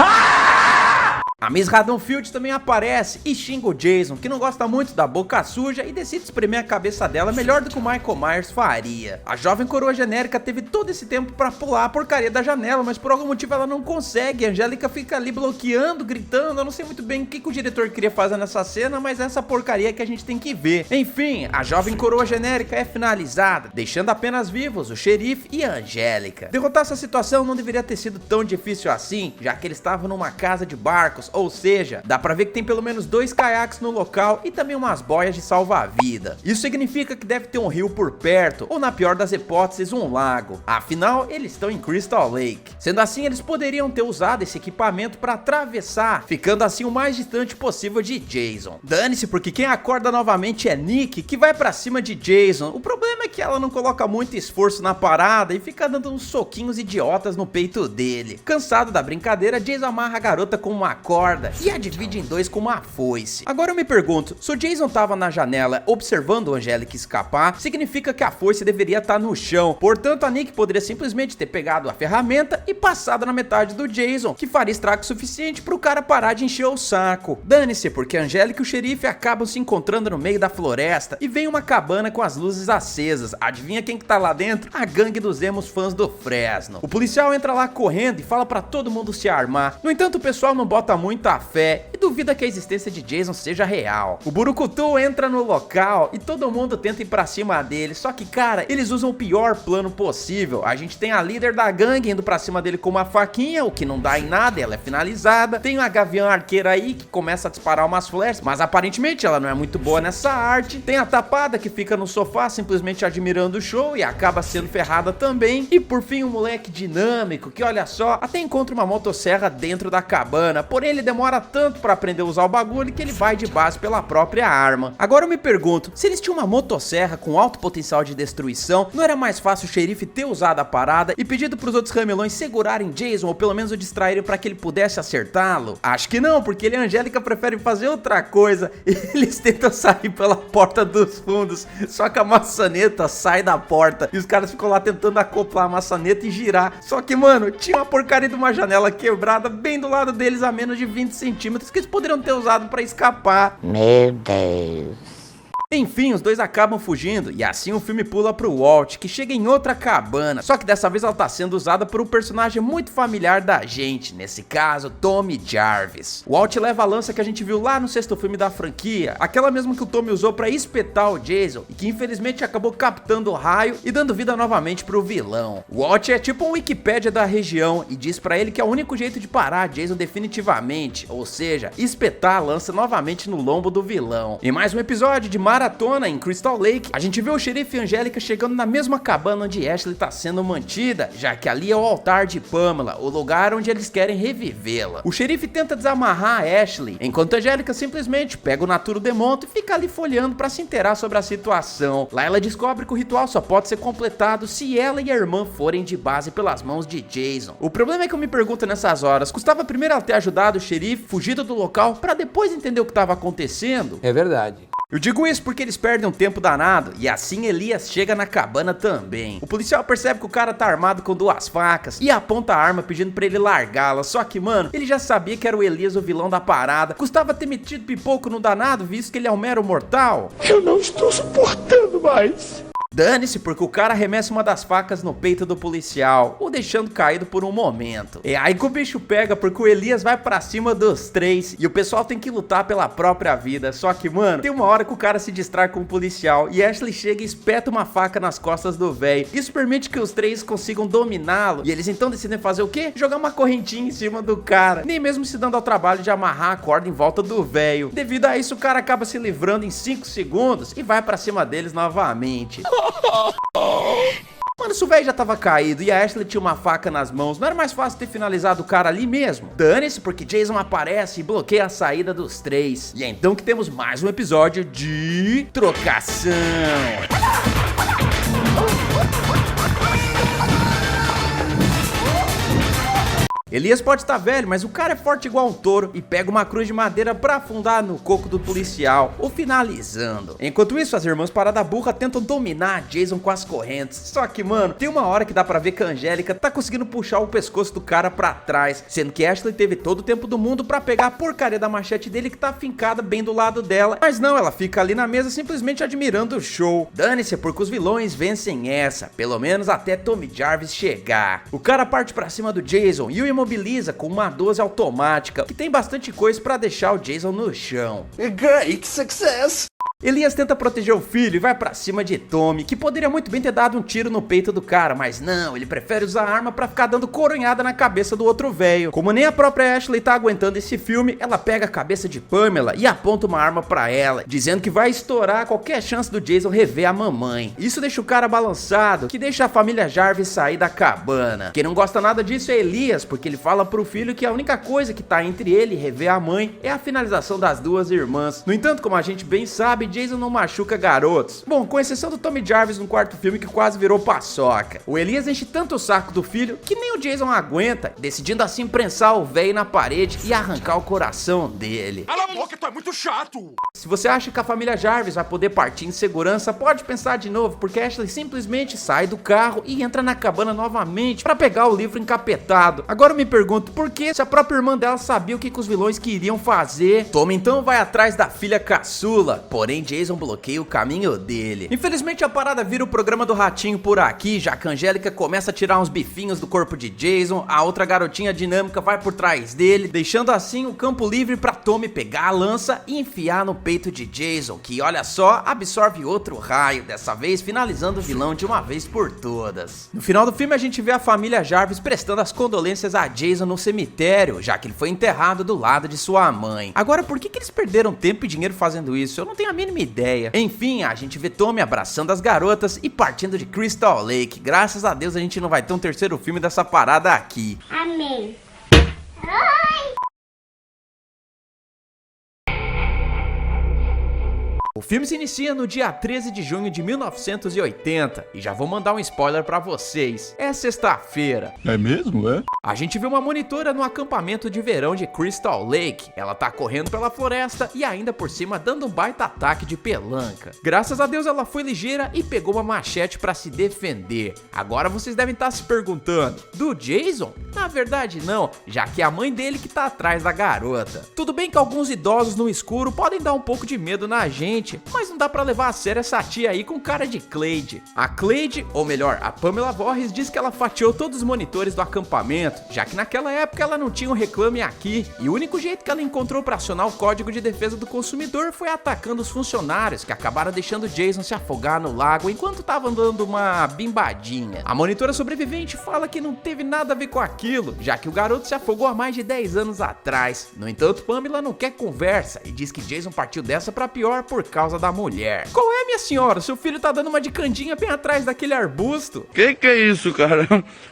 A Miss Haddonfield também aparece e xinga o Jason, que não gosta muito da boca suja e decide espremer a cabeça dela melhor do que o Michael Myers faria. A jovem coroa genérica teve todo esse tempo pra pular a porcaria da janela, mas por algum motivo ela não consegue. A Angélica fica ali bloqueando, gritando. Eu não sei muito bem o que o diretor queria fazer nessa cena, mas essa porcaria que a gente tem que ver. Enfim, a jovem coroa genérica é finalizada, deixando apenas vivos o xerife e a Angélica. Derrotar essa situação não deveria ter sido tão difícil assim, já que eles estavam numa casa de barcos, ou seja, dá pra ver que tem pelo menos 2 caiaques no local e também umas boias de salva-vida. Isso significa que deve ter um rio por perto, ou na pior das hipóteses, um lago. Afinal, eles estão em Crystal Lake. Sendo assim, eles poderiam ter usado esse equipamento pra atravessar, ficando assim o mais distante possível de Jason. Dane-se, porque quem acorda novamente é Nick, que vai pra cima de Jason. O problema é que ela não coloca muito esforço na parada e fica dando uns soquinhos idiotas no peito dele. Cansado da brincadeira, Jason amarra a garota com uma corda corda e a divide em dois com uma foice. Agora eu me pergunto, se o Jason tava na janela observando a Angélica escapar, significa que a foice deveria estar no chão. Portanto, a Nick poderia simplesmente ter pegado a ferramenta e passado na metade do Jason, que faria estrago suficiente pro cara parar de encher o saco. Dane-se, porque a Angélica e o xerife acabam se encontrando no meio da floresta e vem uma cabana com as luzes acesas. Adivinha quem que tá lá dentro? A gangue dos emos fãs do Fresno. O policial entra lá correndo e fala pra todo mundo se armar. No entanto, o pessoal não bota muita fé e duvida que a existência de Jason seja real. O Burukutu entra no local e todo mundo tenta ir pra cima dele, só que, cara, eles usam o pior plano possível. A gente tem a líder da gangue indo pra cima dele com uma faquinha, o que não dá em nada, ela é finalizada. Tem a Gavião Arqueira aí que começa a disparar umas flashes, mas aparentemente ela não é muito boa nessa arte. Tem a Tapada que fica no sofá simplesmente admirando o show e acaba sendo ferrada também. E por fim, um moleque dinâmico que, olha só, até encontra uma motosserra dentro da cabana, porém ele demora tanto pra aprender a usar o bagulho que ele vai de base pela própria arma. Agora eu me pergunto, se eles tinham uma motosserra com alto potencial de destruição, não era mais fácil o xerife ter usado a parada e pedido pros outros ramelões segurarem Jason ou pelo menos o distraírem pra que ele pudesse acertá-lo? Acho que não, porque ele e a Angélica preferem fazer outra coisa. Eles tentam sair pela porta dos fundos, só que a maçaneta sai da porta e os caras ficam lá tentando acoplar a maçaneta e girar. Só que, mano, tinha uma porcaria de uma janela quebrada bem do lado deles a menos de 20 centímetros que eles poderiam ter usado pra escapar. Meu Deus. Enfim, os dois acabam fugindo e assim o filme pula pro Walt, que chega em outra cabana, só que dessa vez ela tá sendo usada por um personagem muito familiar da gente, nesse caso, Tommy Jarvis. O Walt leva a lança que a gente viu lá no sexto filme da franquia, aquela mesma que o Tommy usou pra espetar o Jason e que infelizmente acabou captando o raio e dando vida novamente pro vilão. O Walt é tipo um Wikipédia da região e diz pra ele que é o único jeito de parar Jason definitivamente, ou seja, espetar a lança novamente no lombo do vilão. Em mais um episódio de maratona em Crystal Lake, a gente vê o xerife e a Angélica chegando na mesma cabana onde Ashley tá sendo mantida, já que ali é o altar de Pamela, o lugar onde eles querem revivê-la. O xerife tenta desamarrar a Ashley, enquanto a Angélica simplesmente pega o Naturo Demonto e fica ali folheando pra se inteirar sobre a situação. Lá ela descobre que o ritual só pode ser completado se ela e a irmã forem de base pelas mãos de Jason. O problema é que eu me pergunto nessas horas, custava primeiro ela ter ajudado o xerife, fugido do local, pra depois entender o que tava acontecendo? É verdade. Eu digo isso porque eles perdem um tempo danado e assim Elias chega na cabana também. O policial percebe que o cara tá armado com duas facas e aponta a arma pedindo pra ele largá-la, só que, mano, ele já sabia que era o Elias o vilão da parada. Custava ter metido pipoco no danado, visto que ele é um mero mortal. Eu não estou suportando mais. Dane-se, porque o cara arremessa uma das facas no peito do policial, o deixando caído por um momento. É aí que o bicho pega, porque o Elias vai pra cima dos três e o pessoal tem que lutar pela própria vida. Só que, mano, tem uma hora que o cara se distrai com o policial e Ashley chega e espeta uma faca nas costas do velho. Isso permite que os três consigam dominá-lo e eles então decidem fazer o quê? Jogar uma correntinha em cima do cara, nem mesmo se dando ao trabalho de amarrar a corda em volta do velho. Devido a isso, o cara acaba se livrando em 5 segundos e vai pra cima deles novamente. Mano, se o velho já tava caído e a Ashley tinha uma faca nas mãos, não era mais fácil ter finalizado o cara ali mesmo? Dane-se, porque Jason aparece e bloqueia a saída dos três. E é então que temos mais um episódio de trocação. Elias pode estar velho, mas o cara é forte igual um touro e pega uma cruz de madeira pra afundar no coco do policial, o finalizando. Enquanto isso, as irmãs Parada Burra tentam dominar Jason com as correntes. Só que, mano, tem uma hora que dá pra ver que a Angélica tá conseguindo puxar o pescoço do cara pra trás, sendo que Ashley teve todo o tempo do mundo pra pegar a porcaria da machete dele que tá fincada bem do lado dela. Mas não, ela fica ali na mesa simplesmente admirando o show. Dane-se, porque os vilões vencem essa, pelo menos até Tommy Jarvis chegar. O cara parte pra cima do Jason e o imobiliza com uma 12 automática, que tem bastante coisa pra deixar o Jason no chão. Great success! Elias tenta proteger o filho e vai pra cima de Tommy, que poderia muito bem ter dado um tiro no peito do cara, mas não, ele prefere usar a arma pra ficar dando coronhada na cabeça do outro velho. Como nem a própria Ashley tá aguentando esse filme, ela pega a cabeça de Pamela e aponta uma arma pra ela, dizendo que vai estourar qualquer chance do Jason rever a mamãe. Isso deixa o cara balançado, que deixa a família Jarvis sair da cabana. Quem não gosta nada disso é Elias, porque ele fala pro filho que a única coisa que tá entre ele e rever a mãe é a finalização das duas irmãs. No entanto, como a gente bem sabe, sabe, Jason não machuca garotos. Bom, com exceção do Tommy Jarvis no quarto filme que quase virou paçoca. O Elias enche tanto o saco do filho que nem o Jason aguenta, decidindo assim prensar o velho na parede e arrancar o coração dele. Cala a boca, tu é muito chato! Se você acha que a família Jarvis vai poder partir em segurança, pode pensar de novo, porque Ashley simplesmente sai do carro e entra na cabana novamente pra pegar o livro encapetado. Agora eu me pergunto, por que, se a própria irmã dela sabia o que os vilões queriam fazer? Tommy então vai atrás da filha caçula, porém Jason bloqueia o caminho dele. Infelizmente a parada vira o programa do ratinho por aqui, já que a Angélica começa a tirar uns bifinhos do corpo de Jason, a outra garotinha dinâmica vai por trás dele, deixando assim o campo livre pra Tommy pegar a lança e enfiar no peito de Jason, que olha só, absorve outro raio, dessa vez finalizando o vilão de uma vez por todas. No final do filme a gente vê a família Jarvis prestando as condolências a Jason no cemitério, já que ele foi enterrado do lado de sua mãe. Agora, por que eles perderam tempo e dinheiro fazendo isso? Eu não tenho a mínima ideia. Enfim, a gente vê Tommy abraçando as garotas e partindo de Crystal Lake. Graças a Deus a gente não vai ter um terceiro filme dessa parada aqui. Amém. O filme se inicia no dia 13 de junho de 1980 e já vou mandar um spoiler pra vocês. É sexta-feira. É mesmo, é? A gente vê uma monitora no acampamento de verão de Crystal Lake. Ela tá correndo pela floresta e ainda por cima dando um baita ataque de pelanca. Graças a Deus ela foi ligeira e pegou uma machete pra se defender. Agora vocês devem estar se perguntando, do Jason? Na verdade não, já que é a mãe dele que tá atrás da garota. Tudo bem que alguns idosos no escuro podem dar um pouco de medo na gente, mas não dá pra levar a sério essa tia aí com cara de Clade. A Clade, ou melhor, a Pamela Voorhees, diz que ela fatiou todos os monitores do acampamento, já que naquela época ela não tinha um reclame aqui, e o único jeito que ela encontrou pra acionar o Código de Defesa do Consumidor foi atacando os funcionários, que acabaram deixando Jason se afogar no lago enquanto tava dando uma bimbadinha. A monitora sobrevivente fala que não teve nada a ver com aquilo, já que o garoto se afogou há mais de 10 anos atrás. No entanto, Pamela não quer conversa e diz que Jason partiu dessa pra pior por causa da mulher. Qual é, minha senhora? Seu filho tá dando uma de candinha bem atrás daquele arbusto. Que é isso, cara?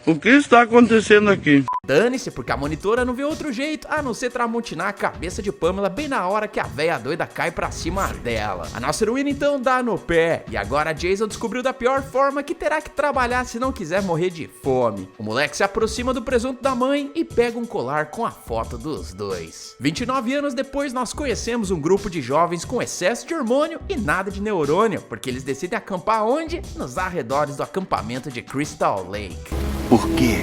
O que está acontecendo aqui? Dane-se, porque a monitora não vê outro jeito a não ser tramontinar a cabeça de Pamela bem na hora que a véia doida cai pra cima dela. A nossa heroína então dá no pé, e agora Jason descobriu da pior forma que terá que trabalhar se não quiser morrer de fome. O moleque se aproxima do presunto da mãe e pega um colar com a foto dos dois. 29 anos depois nós conhecemos um grupo de jovens com excesso de hormônio e nada de neurônio, porque eles decidem acampar onde? Nos arredores do acampamento de Crystal Lake. Por quê?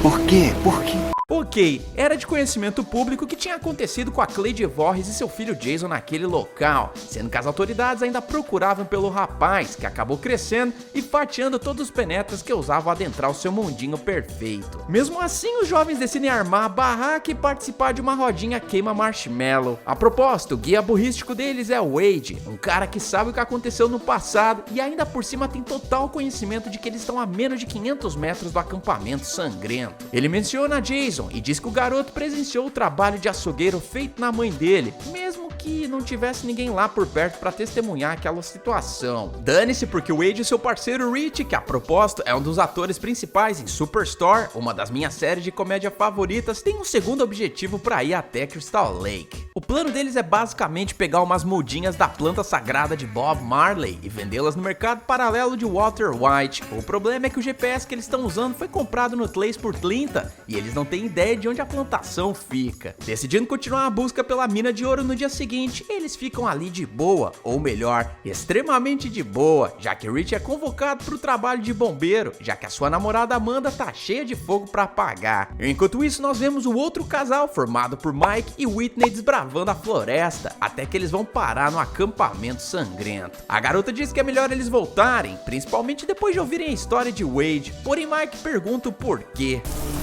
Por quê? Por quê? Ok, era de conhecimento público que tinha acontecido com a Clade Voorhees e seu filho Jason naquele local, sendo que as autoridades ainda procuravam pelo rapaz, que acabou crescendo e fatiando todos os penetras que ousavam adentrar o seu mundinho perfeito. Mesmo assim, os jovens decidem armar a barraca e participar de uma rodinha queima marshmallow. A propósito, o guia burrístico deles é o Wade, um cara que sabe o que aconteceu no passado e ainda por cima tem total conhecimento de que eles estão a menos de 500 metros do acampamento sangrento. Ele menciona Jason e diz que o garoto presenciou o trabalho de açougueiro feito na mãe dele, mesmo que não tivesse ninguém lá por perto para testemunhar aquela situação. Dane-se, porque o Wade e seu parceiro Rich, que a propósito é um dos atores principais em Superstore, uma das minhas séries de comédia favoritas, tem um segundo objetivo para ir até Crystal Lake. O plano deles é basicamente pegar umas mudinhas da planta sagrada de Bob Marley e vendê-las no mercado paralelo de Walter White. O problema é que o GPS que eles estão usando foi comprado no 3x30 e eles não têm ideia de onde a plantação fica. Decidindo continuar a busca pela mina de ouro no dia seguinte, eles ficam ali de boa, ou melhor, extremamente de boa, já que Rich é convocado para o trabalho de bombeiro, já que a sua namorada Amanda tá cheia de fogo para apagar. Enquanto isso, nós vemos o outro casal formado por Mike e Whitney desbravando a floresta, até que eles vão parar no acampamento sangrento. A garota diz que é melhor eles voltarem, principalmente depois de ouvirem a história de Wade, porém Mike pergunta o porquê.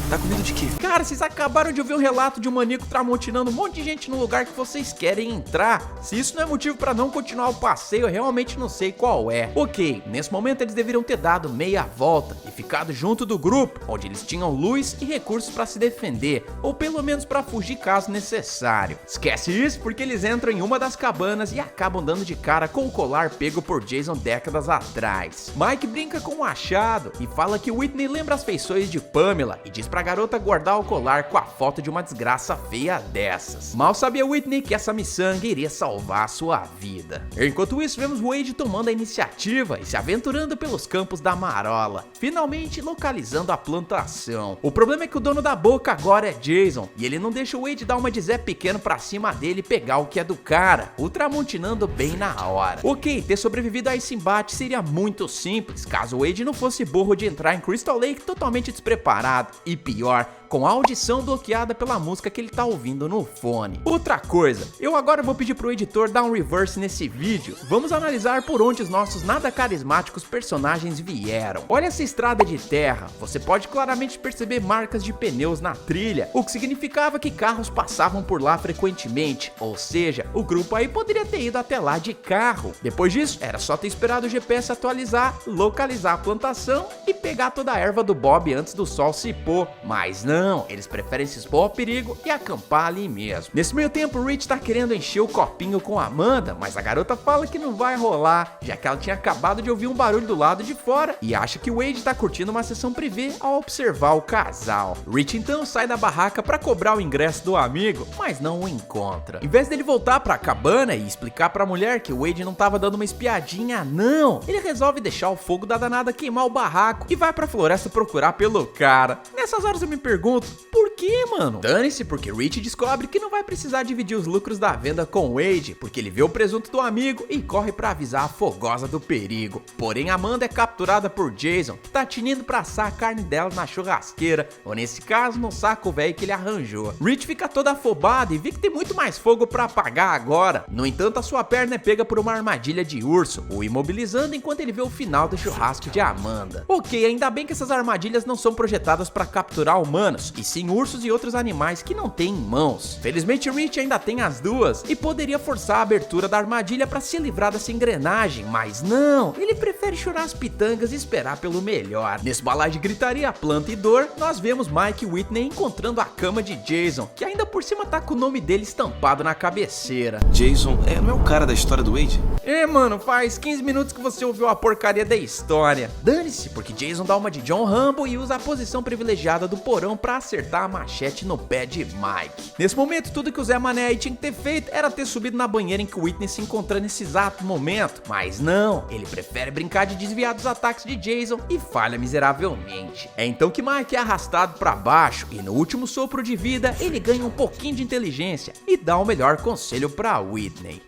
Tá com medo de quê? Cara, vocês acabaram de ouvir um relato de um maníaco tramontinando um monte de gente no lugar que vocês querem entrar. Se isso não é motivo pra não continuar o passeio, eu realmente não sei qual é. Ok, nesse momento eles deveriam ter dado meia volta e ficado junto do grupo, onde eles tinham luz e recursos pra se defender, ou pelo menos pra fugir caso necessário. Esquece isso, porque eles entram em uma das cabanas e acabam dando de cara com o colar pego por Jason décadas atrás. Mike brinca com o achado e fala que Whitney lembra as feições de Pamela e diz pra garota guardar o colar com a foto de uma desgraça feia dessas. Mal sabia Whitney que essa missão sangue iria salvar sua vida. Enquanto isso, vemos Wade tomando a iniciativa e se aventurando pelos campos da marola, finalmente localizando a plantação. O problema é que o dono da boca agora é Jason, e ele não deixa o Wade dar uma de Zé Pequeno pra cima dele e pegar o que é do cara, ultramontinando bem na hora. Ok, ter sobrevivido a esse embate seria muito simples, caso o Wade não fosse burro de entrar em Crystal Lake totalmente despreparado, e pior, com a audição bloqueada pela música que ele tá ouvindo no fone. Outra coisa, eu agora vou pedir pro editor dar um reverse nesse vídeo. Vamos analisar por onde os nossos nada carismáticos personagens vieram. Olha essa estrada de terra, você pode claramente perceber marcas de pneus na trilha, o que significava que carros passavam por lá frequentemente, ou seja, o grupo aí poderia ter ido até lá de carro. Depois disso, era só ter esperado o GPS atualizar, localizar a plantação e pegar toda a erva do Bob antes do sol se pôr, mas não, eles preferem se expor ao perigo e acampar ali mesmo. Nesse meio tempo, Rich tá querendo encher o copinho com a Amanda, mas a garota fala que não vai rolar, já que ela tinha acabado de ouvir um barulho do lado de fora e acha que Wade tá curtindo uma sessão privê ao observar o casal. Rich então sai da barraca pra cobrar o ingresso do amigo, mas não o encontra. Em vez dele voltar pra cabana e explicar pra mulher que o Wade não tava dando uma espiadinha, não, ele resolve deixar o fogo da danada queimar o barraco e vai pra floresta procurar pelo cara. Nessas horas eu me pergunto, por que, mano? Dane-se, porque Rich descobre que não vai precisar dividir os lucros da venda com Wade, porque ele vê o presunto do amigo e corre pra avisar a fogosa do perigo. Porém, Amanda é capturada por Jason, que tá tinindo pra assar a carne dela na churrasqueira, ou nesse caso, no saco velho que ele arranjou. Rich fica toda afobada e vê que tem muito mais fogo pra apagar agora. No entanto, a sua perna é pega por uma armadilha de urso, o imobilizando enquanto ele vê o final do churrasco de Amanda. Ok, ainda bem que essas armadilhas não são projetadas pra capturar humanos, e sim ursos e outros animais que não têm mãos. Felizmente, Rich ainda tem as duas e poderia forçar a abertura da armadilha pra se livrar dessa engrenagem, mas não, ele prefere chorar as pitangas e esperar pelo melhor. Nesse balaio de gritaria, planta e dor, nós vemos Mike e Whitney encontrando a cama de Jason, que ainda por cima tá com o nome dele estampado na cabeceira. Jason, não é o cara da história do Wade? Mano, faz 15 minutos que você ouviu a porcaria da história. Dane-se, porque Jason dá uma de John Rambo e usa a posição privilegiada do porão pra acertar a machete no pé de Mike. Nesse momento, tudo que o Zé Mané aí tinha que ter feito era ter subido na banheira em que Whitney se encontra nesse exato momento, mas não, ele prefere brincar de desviar dos ataques de Jason e falha miseravelmente. É então que Mike é arrastado pra baixo e no último sopro de vida, ele ganha um pouquinho de inteligência e dá o melhor conselho pra Whitney.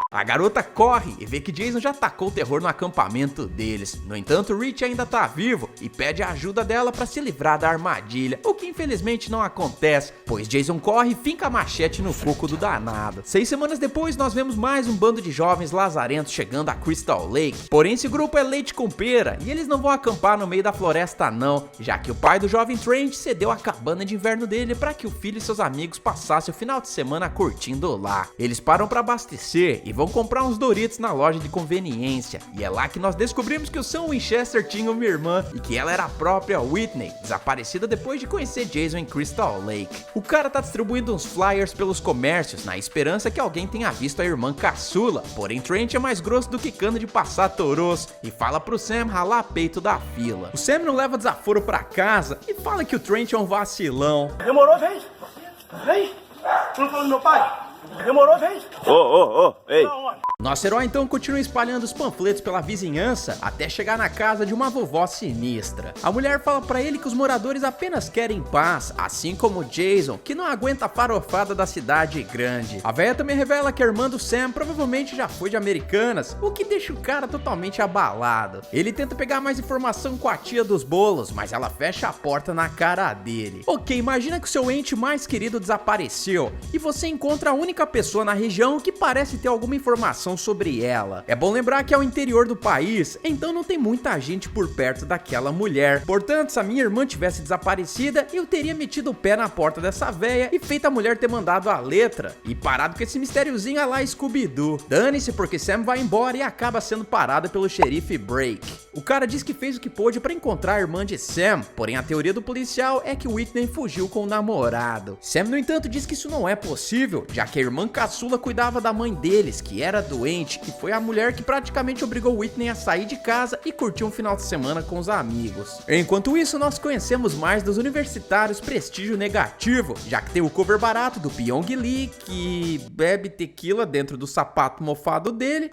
A garota corre e vê que Jason já tacou o terror no acampamento deles. No entanto, Rich ainda tá vivo e pede a ajuda dela pra se livrar da armadilha, o que infelizmente não acontece, pois Jason corre e finca a machete no coco do danado. 6 semanas depois, nós vemos mais um bando de jovens lazarentos chegando a Crystal Lake. Porém, esse grupo é leite com pera e eles não vão acampar no meio da floresta não, já que o pai do jovem Trent cedeu a cabana de inverno dele para que o filho e seus amigos passassem o final de semana curtindo lá. Eles param para abastecer e vão comprar uns Doritos na loja de conveniência, e é lá que nós descobrimos que o Sam Winchester tinha uma irmã e que ela era a própria Whitney, desaparecida depois de conhecer Jason em Crystal Lake. O cara tá distribuindo uns flyers pelos comércios na esperança que alguém tenha visto a irmã caçula, porém Trent é mais grosso do que cano de passar toroço e fala pro Sam ralar peito da fila. O Sam não leva desaforo pra casa e fala que o Trent é um vacilão. Demorou, vem! Vem! Não falando do meu pai? Demorou, vem! Ei! Nosso herói então continua espalhando os panfletos pela vizinhança até chegar na casa de uma vovó sinistra. A mulher fala pra ele que os moradores apenas querem paz, assim como Jason, que não aguenta a farofada da cidade grande. A véia também revela que a irmã do Sam provavelmente já foi de Americanas, o que deixa o cara totalmente abalado. Ele tenta pegar mais informação com a tia dos bolos, mas ela fecha a porta na cara dele. Ok, imagina que o seu ente mais querido desapareceu e você encontra a única pessoa na região que parece ter alguma informação sobre ela. É bom lembrar que é o interior do país, então não tem muita gente por perto daquela mulher. Portanto, se a minha irmã tivesse desaparecida, eu teria metido o pé na porta dessa véia e feito a mulher ter mandado a letra e parado com esse mistériozinho a lá Scooby-Doo. Dane-se, porque Sam vai embora e acaba sendo parada pelo xerife Break. O cara diz que fez o que pôde para encontrar a irmã de Sam, porém a teoria do policial é que Whitney fugiu com o namorado. Sam, no entanto, diz que isso não é possível, já que a irmã caçula cuidava da mãe deles, que era doente doente e foi a mulher que praticamente obrigou Whitney a sair de casa e curtir um final de semana com os amigos. Enquanto isso, nós conhecemos mais dos universitários prestígio negativo, já que tem o cover barato do Pyong Lee, que bebe tequila dentro do sapato mofado dele.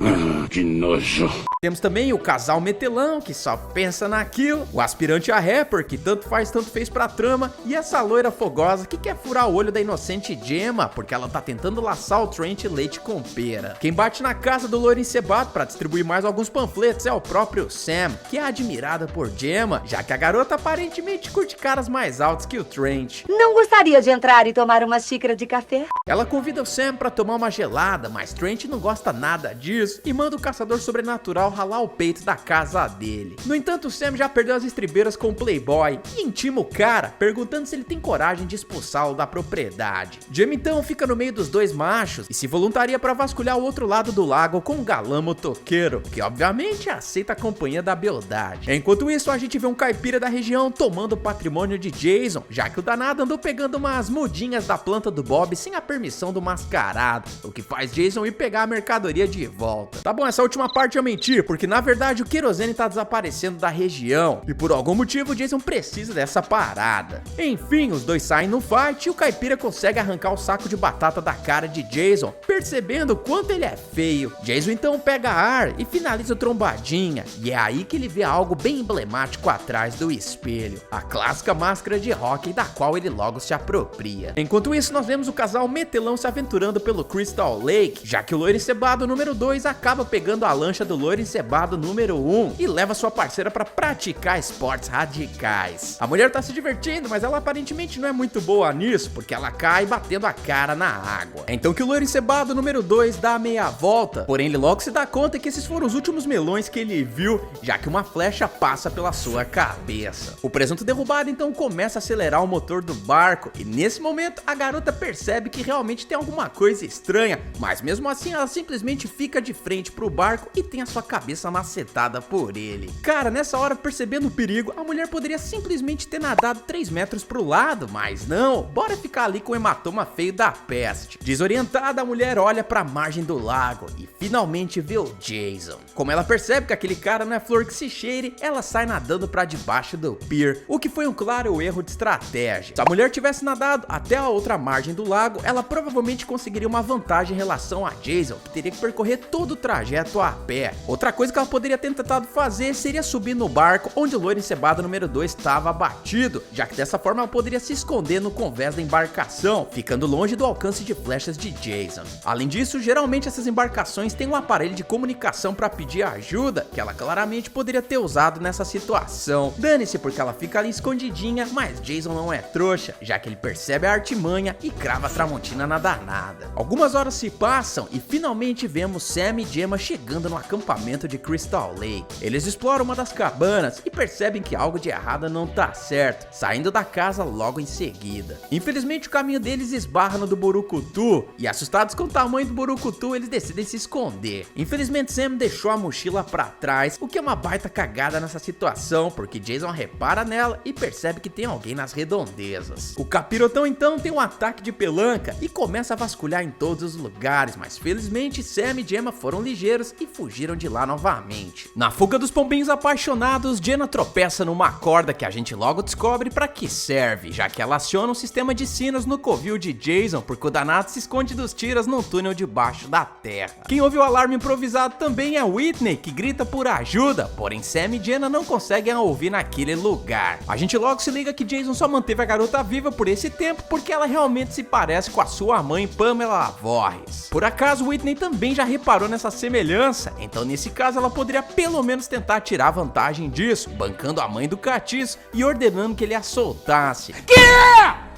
Que nojo. Temos também o casal metelão, que só pensa naquilo, o aspirante a rapper, que tanto faz, tanto fez pra trama, e essa loira fogosa que quer furar o olho da inocente Gemma, porque ela tá tentando laçar o Trent leite com pera. Quem bate na casa do loiro encebado pra distribuir mais alguns panfletos é o próprio Sam, que é admirada por Gemma, já que a garota aparentemente curte caras mais altos que o Trent. Não gostaria de entrar e tomar uma xícara de café? Ela convida o Sam pra tomar uma gelada, mas Trent não gosta nada disso e manda o caçador sobrenatural ralar o peito da casa dele. No entanto, o Sam já perdeu as estribeiras com o Playboy e intima o cara, perguntando se ele tem coragem de expulsá-lo da propriedade. Gemma então fica no meio dos dois machos e se voluntaria pra vasculhar o outro lado do lago com um galã motoqueiro, que obviamente aceita a companhia da beldade. Enquanto isso, a gente vê um caipira da região tomando o patrimônio de Jason, já que o danado andou pegando umas mudinhas da planta do Bob sem a permissão do mascarado, o que faz Jason ir pegar a mercadoria de volta. Tá bom, essa última parte eu menti, porque na verdade o querosene tá desaparecendo da região e por algum motivo o Jason precisa dessa parada. Enfim, os dois saem no fight e o caipira consegue arrancar o saco de batata da cara de Jason, percebendo o quanto ele é feio. Jason então pega ar e finaliza o trombadinha, e é aí que ele vê algo bem emblemático atrás do espelho, a clássica máscara de hóquei da qual ele logo se apropria. Enquanto isso, nós vemos o casal metelão se aventurando pelo Crystal Lake, já que o loiro encebado número 2 acaba pegando a lancha do loiro encebado número 1 e leva sua parceira para praticar esportes radicais. A mulher tá se divertindo, mas ela aparentemente não é muito boa nisso, porque ela cai batendo a cara na água. É então que o loiro encebado número 2 dá a meia volta, porém ele logo se dá conta que esses foram os últimos melões que ele viu, já que uma flecha passa pela sua cabeça. O presunto derrubado então começa a acelerar o motor do barco e nesse momento a garota percebe que realmente tem alguma coisa estranha, mas mesmo assim ela simplesmente fica de frente pro barco e tem a sua cabeça macetada por ele. Cara, nessa hora, percebendo o perigo, a mulher poderia simplesmente ter nadado 3 metros pro lado, mas não, bora ficar ali com o hematoma feio da peste. Desorientada, a mulher olha pra margem do lago e finalmente vê o Jason. Como ela percebe que aquele cara não é flor que se cheire, ela sai nadando pra debaixo do pier, o que foi um claro erro de estratégia. Se a mulher tivesse nadado até a outra margem do lago, ela provavelmente conseguiria uma vantagem em relação a Jason, que teria que percorrer todo o trajeto a pé. Outra coisa que ela poderia ter tentado fazer seria subir no barco onde o loiro encebado número 2 estava abatido, já que dessa forma ela poderia se esconder no convés da embarcação, ficando longe do alcance de flechas de Jason. Além disso, geralmente essas embarcações têm um aparelho de comunicação para pedir ajuda, que ela claramente poderia ter usado nessa situação. Dane-se, porque ela fica ali escondidinha, mas Jason não é trouxa, já que ele percebe a artimanha e crava a Tramontina na danada. Algumas horas se passam e finalmente vemos Sam e Gemma chegando no acampamento de Crystal Lake. Eles exploram uma das cabanas e percebem que algo de errado não tá certo, saindo da casa logo em seguida. Infelizmente o caminho deles esbarra no do Borucutu e assustados com o tamanho do Borucutu eles decidem se esconder. Infelizmente Sam deixou a mochila pra trás, o que é uma baita cagada nessa situação, porque Jason repara nela e percebe que tem alguém nas redondezas. O capirotão então tem um ataque de pelanca e começa a vasculhar em todos os lugares, mas felizmente Sam e Gemma foram ligeiros e fugiram de lá novamente. Na fuga dos pombinhos apaixonados, Jenna tropeça numa corda que a gente logo descobre pra que serve, já que ela aciona um sistema de sinos no covil de Jason, porque o danado se esconde dos tiras num túnel debaixo da terra. Quem ouve o alarme improvisado também é Whitney, que grita por ajuda, porém Sam e Jenna não conseguem a ouvir naquele lugar. A gente logo se liga que Jason só manteve a garota viva por esse tempo porque ela realmente se parece com a sua mãe Pamela Voorhees. Por acaso Whitney também já reparou nessa semelhança, então nesse caso ela poderia pelo menos tentar tirar vantagem disso, bancando a mãe do catiço e ordenando que ele a soltasse.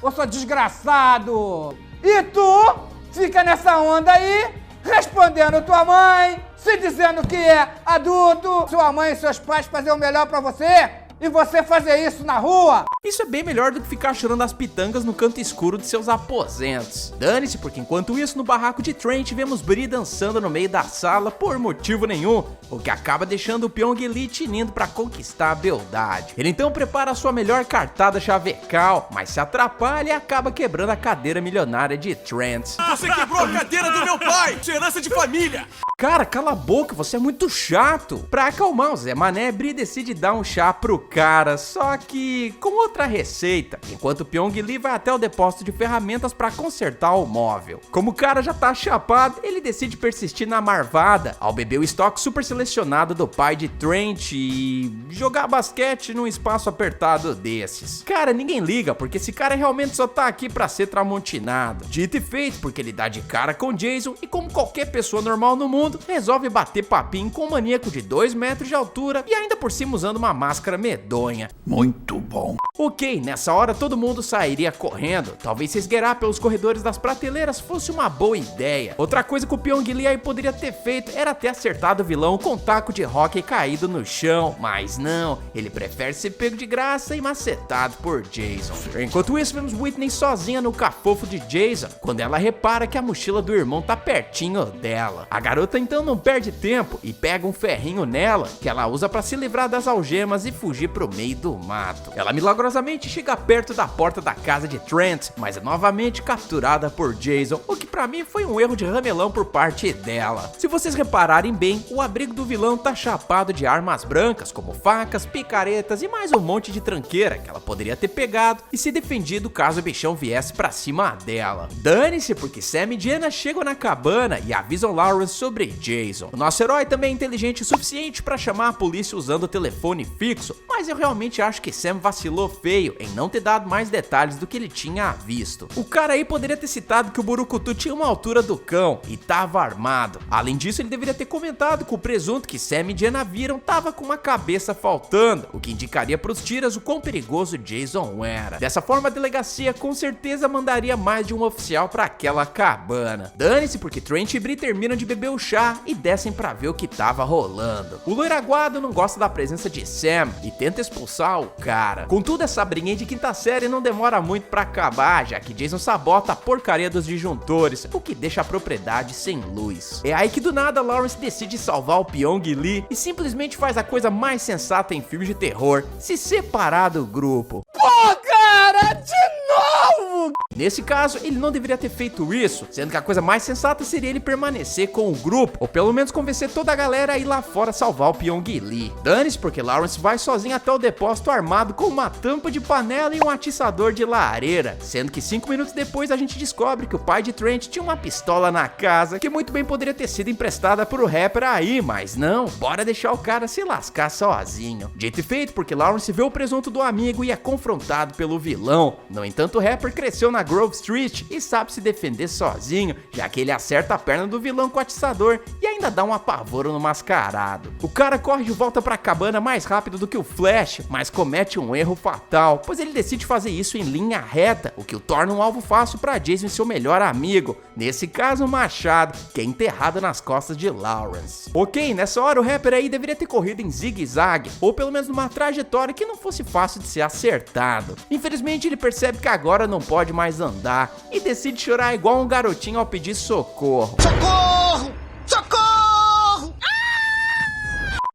Ô, seu desgraçado! E tu fica nessa onda aí, respondendo tua mãe, se dizendo que é adulto, sua mãe e seus pais fazer o melhor pra você, e você fazer isso na rua? Isso é bem melhor do que ficar chorando as pitangas no canto escuro de seus aposentos. Dane-se, porque enquanto isso, no barraco de Trent, vemos Bree dançando no meio da sala por motivo nenhum, o que acaba deixando o Pyong-lee tinindo pra conquistar a beldade. Ele então prepara a sua melhor cartada chavecal, mas se atrapalha e acaba quebrando a cadeira milionária de Trent. Você quebrou a cadeira do meu pai! Isso é herança de família! Cara, cala a boca, você é muito chato. Pra acalmar o Zé Mané, Bree decide dar um chá pro cara, só que com outra receita, enquanto o Pyong-lee vai até o depósito de ferramentas pra consertar o móvel. Como o cara já tá chapado, ele decide persistir na marvada ao beber o estoque super selecionado do pai de Trent e jogar basquete num espaço apertado desses. Cara, ninguém liga, porque esse cara realmente só tá aqui pra ser tramontinado. Dito e feito, porque ele dá de cara com Jason e, como qualquer pessoa normal no mundo, resolve bater papinho com um maníaco de 2 metros de altura e ainda por cima usando uma máscara medonha. Muito bom. Ok, nessa hora todo mundo sairia correndo. Talvez se esgueirar pelos corredores das prateleiras fosse uma boa ideia. Outra coisa que o Pyong-lee aí poderia ter feito era ter acertado o vilão com um taco de hóquei caído no chão, mas não, ele prefere ser pego de graça e macetado por Jason. Enquanto isso, vemos Whitney sozinha no cafofo de Jason, quando ela repara que a mochila do irmão tá pertinho dela. A garota então não perde tempo e pega um ferrinho nela, que ela usa pra se livrar das algemas e fugir pro meio do mato. Ela milagrosamente chega perto da porta da casa de Trent, mas é novamente capturada por Jason, o que pra mim foi um erro de ramelão por parte dela. Se vocês repararem bem, o abrigo do vilão tá chapado de armas brancas, como facas, picaretas e mais um monte de tranqueira que ela poderia ter pegado e se defendido caso o bichão viesse pra cima dela. Dane-se, porque Sam e Jenna chegam na cabana e avisam Lawrence sobre Jason. O nosso herói também é inteligente o suficiente pra chamar a polícia usando o telefone fixo, mas eu realmente acho que Sam vacilou feio em não ter dado mais detalhes do que ele tinha visto. O cara aí poderia ter citado que o Burukutu tinha uma altura do cão e tava armado. Além disso, ele deveria ter comentado que o presunto que Sam e Jenna viram tava com uma cabeça faltando, o que indicaria pros tiras o quão perigoso Jason era. Dessa forma, a delegacia com certeza mandaria mais de um oficial pra aquela cabana. Dane-se, porque Trent e Bree terminam de beber o chá e descem pra ver o que tava rolando. O loiraguado não gosta da presença de Sam e tenta expulsar o cara. Contudo, essa briguinha de quinta série não demora muito pra acabar, já que Jason sabota a porcaria dos disjuntores, o que deixa a propriedade sem luz. É aí que do nada Lawrence decide salvar o Pyong-lee e simplesmente faz a coisa mais sensata em filmes de terror: se separar do grupo. Pô, cara, de novo! Nesse caso, ele não deveria ter feito isso, sendo que a coisa mais sensata seria ele permanecer com o grupo, ou pelo menos convencer toda a galera a ir lá fora salvar o Pyong-lee. Dane-se, porque Lawrence vai sozinho até o depósito armado com uma tampa de panela e um atiçador de lareira, sendo que 5 minutos depois a gente descobre que o pai de Trent tinha uma pistola na casa, que muito bem poderia ter sido emprestada pro rapper aí, mas não, bora deixar o cara se lascar sozinho. Dito e feito, porque Lawrence vê o presunto do amigo e é confrontado pelo vilão. No entanto, o rapper cresceu na Grove Street e sabe se defender sozinho, já que ele acerta a perna do vilão com o atiçador e ainda dá um apavoro no mascarado. O cara corre de volta pra cabana mais rápido do que o Flash, mas comete um erro fatal, pois ele decide fazer isso em linha reta, o que o torna um alvo fácil pra Jason e seu melhor amigo, nesse caso o machado, que é enterrado nas costas de Lawrence. Ok, nessa hora o rapper aí deveria ter corrido em zigue-zague, ou pelo menos numa trajetória que não fosse fácil de ser acertado. Infelizmente ele percebe que agora não pode mais andar e decide chorar igual um garotinho ao pedir socorro. Socorro! Socorro!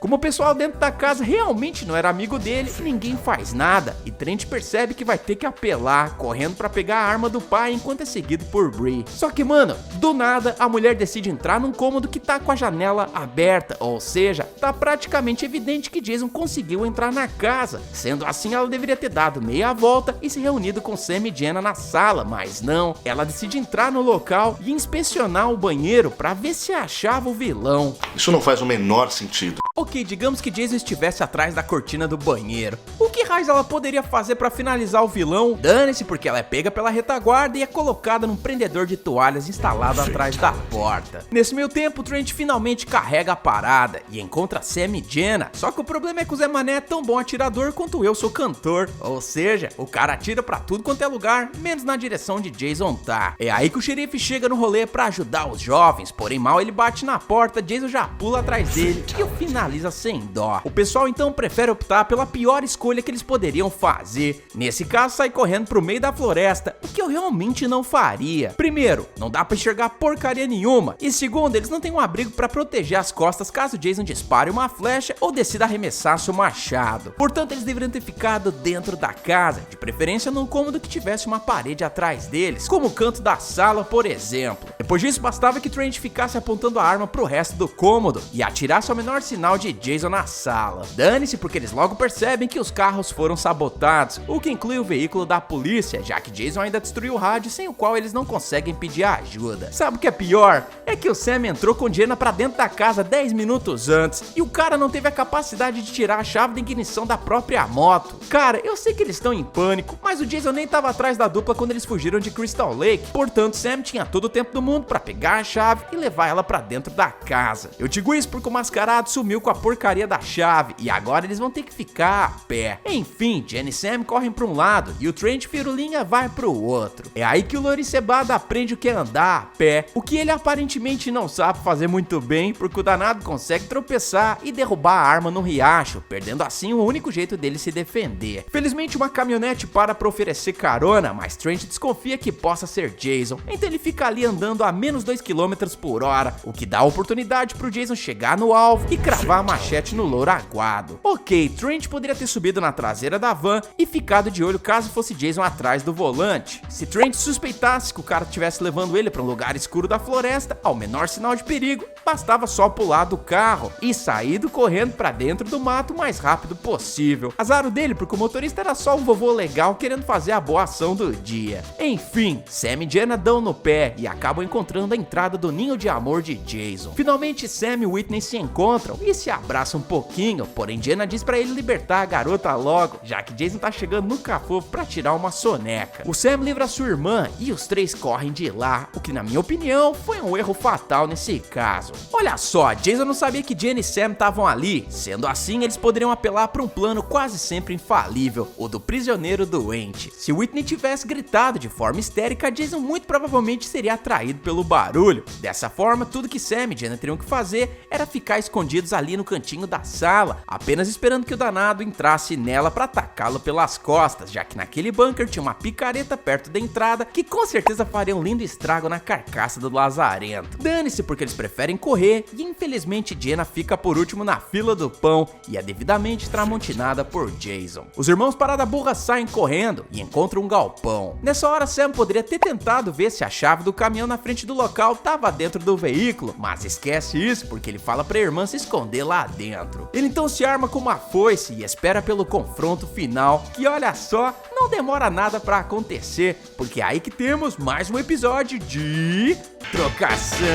Como o pessoal dentro da casa realmente não era amigo dele, ninguém faz nada, e Trent percebe que vai ter que apelar, correndo pra pegar a arma do pai enquanto é seguido por Bree. Só que, mano, do nada, a mulher decide entrar num cômodo que tá com a janela aberta, ou seja, tá praticamente evidente que Jason conseguiu entrar na casa. Sendo assim, ela deveria ter dado meia volta e se reunido com Sam e Jenna na sala, mas não, ela decide entrar no local e inspecionar o banheiro pra ver se achava o vilão. Isso não faz o menor sentido. Ok, digamos que Jason estivesse atrás da cortina do banheiro. O que raios ela poderia fazer pra finalizar o vilão? Dane-se, porque ela é pega pela retaguarda e é colocada num prendedor de toalhas instalado atrás da porta. Nesse meio tempo, Trent finalmente carrega a parada e encontra Sam e Jenna. Só que o problema é que o Zé Mané é tão bom atirador quanto eu sou cantor. Ou seja, o cara atira pra tudo quanto é lugar, menos na direção de Jason tá. É aí que o xerife chega no rolê pra ajudar os jovens, porém mal ele bate na porta, Jason já pula atrás dele e o final realiza sem dó. O pessoal então prefere optar pela pior escolha que eles poderiam fazer. Nesse caso, sai correndo pro meio da floresta, o que eu realmente não faria. Primeiro, não dá pra enxergar porcaria nenhuma. E segundo, eles não têm um abrigo pra proteger as costas caso Jason dispare uma flecha ou decida arremessar seu machado. Portanto, eles deveriam ter ficado dentro da casa, de preferência num cômodo que tivesse uma parede atrás deles, como o canto da sala, por exemplo. Depois disso, bastava que Trent ficasse apontando a arma pro resto do cômodo e atirasse ao menor sinal de Jason na sala. Dane-se, porque eles logo percebem que os carros foram sabotados, o que inclui o veículo da polícia, já que Jason ainda destruiu o rádio sem o qual eles não conseguem pedir ajuda. Sabe o que é pior? É que o Sam entrou com Jenna pra dentro da casa 10 minutos antes e o cara não teve a capacidade de tirar a chave da ignição da própria moto. Cara, eu sei que eles estão em pânico, mas o Jason nem tava atrás da dupla quando eles fugiram de Crystal Lake, portanto Sam tinha todo o tempo do mundo pra pegar a chave e levar ela pra dentro da casa. Eu digo isso porque o mascarado sumiu com a porcaria da chave e agora eles vão ter que ficar a pé. Enfim, Jenna e Sam correm pra um lado e o Trent Firulinha vai pro outro. É aí que o Loricebado aprende o que é andar a pé, o que ele aparentemente não sabe fazer muito bem, porque o danado consegue tropeçar e derrubar a arma no riacho, perdendo assim o único jeito dele se defender. Felizmente uma caminhonete para pra oferecer carona, mas Trent desconfia que possa ser Jason, então ele fica ali andando a menos 2 km por hora, o que dá a oportunidade pro Jason chegar no alvo e cravar a machete no louro aguado. Ok, Trent poderia ter subido na traseira da van e ficado de olho caso fosse Jason atrás do volante. Se Trent suspeitasse que o cara estivesse levando ele para um lugar escuro da floresta, ao menor sinal de perigo, bastava só pular do carro e sair correndo para dentro do mato o mais rápido possível. Azar dele, porque o motorista era só um vovô legal querendo fazer a boa ação do dia. Enfim, Sam e Jenna dão no pé e acabam encontrando a entrada do ninho de amor de Jason. Finalmente Sam e Whitney se encontram e se abraçam um pouquinho, porém Jenna diz para ele libertar a garota logo, já que Jason tá chegando no cafofo para tirar uma soneca. O Sam livra sua irmã e os três correm de lá, o que na minha opinião foi um erro fatal nesse caso. Olha só, Jason não sabia que Jenna e Sam estavam ali, sendo assim eles poderiam apelar para um plano quase sempre infalível, o do prisioneiro doente. Se Whitney tivesse gritado de forma histérica, Jason muito provavelmente seria atraído pelo barulho. Dessa forma, tudo que Sam e Jenna teriam que fazer era ficar escondidos ali no cantinho da sala, apenas esperando que o danado entrasse nela para atacá-lo pelas costas, já que naquele bunker tinha uma picareta perto da entrada que com certeza faria um lindo estrago na carcaça do lazarento. Dane-se, porque eles preferem correr e infelizmente Jenna fica por último na fila do pão e é devidamente tramontinada por Jason. Os irmãos Parada Burra saem correndo e encontram um galpão. Nessa hora Sam poderia ter tentado ver se a chave do caminhão na frente do local estava dentro do veículo, mas esquece isso porque ele fala pra irmã se esconder lá dentro. Ele então se arma com uma foice e espera pelo confronto final, que olha só, não demora nada pra acontecer, porque é aí que temos mais um episódio de Trocação.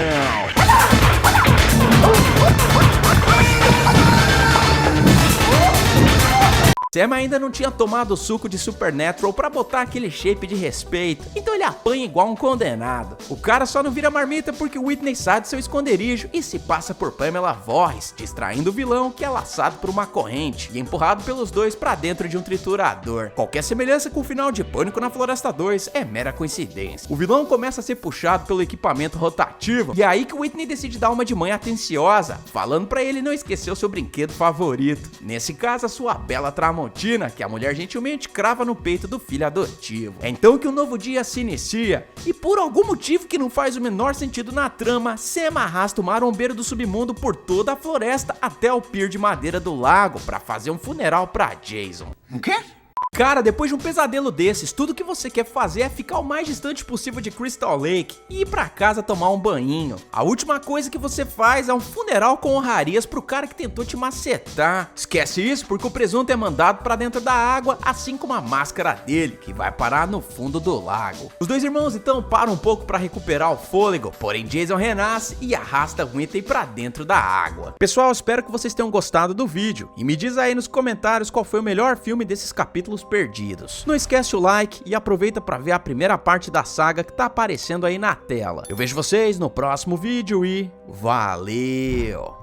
Sam ainda não tinha tomado o suco de Supernatural pra botar aquele shape de respeito, então ele apanha igual um condenado. O cara só não vira marmita porque Whitney sai do seu esconderijo e se passa por Pamela Voorhees, distraindo o vilão que é laçado por uma corrente e empurrado pelos dois pra dentro de um triturador. Qualquer semelhança com o final de Pânico na Floresta 2 é mera coincidência. O vilão começa a ser puxado pelo equipamento rotativo e é aí que Whitney decide dar uma de mãe atenciosa, falando pra ele não esquecer o seu brinquedo favorito. Nesse caso, a sua bela tramontina, que a mulher gentilmente crava no peito do filho adotivo. É então que um novo dia se inicia, e por algum motivo que não faz o menor sentido na trama, Sam arrasta o marombeiro do submundo por toda a floresta até o pier de madeira do lago para fazer um funeral pra Jason. O quê? Cara, depois de um pesadelo desses, tudo que você quer fazer é ficar o mais distante possível de Crystal Lake e ir pra casa tomar um banho. A última coisa que você faz é um funeral com honrarias pro cara que tentou te macetar. Esquece isso porque o presunto é mandado pra dentro da água, assim como a máscara dele, que vai parar no fundo do lago. Os dois irmãos então param um pouco pra recuperar o fôlego, porém Jason renasce e arrasta Whitney pra dentro da água. Pessoal, espero que vocês tenham gostado do vídeo e me diz aí nos comentários qual foi o melhor filme desses capítulos perdidos. Não esquece o like e aproveita para ver a primeira parte da saga que tá aparecendo aí na tela. Eu vejo vocês no próximo vídeo e valeu!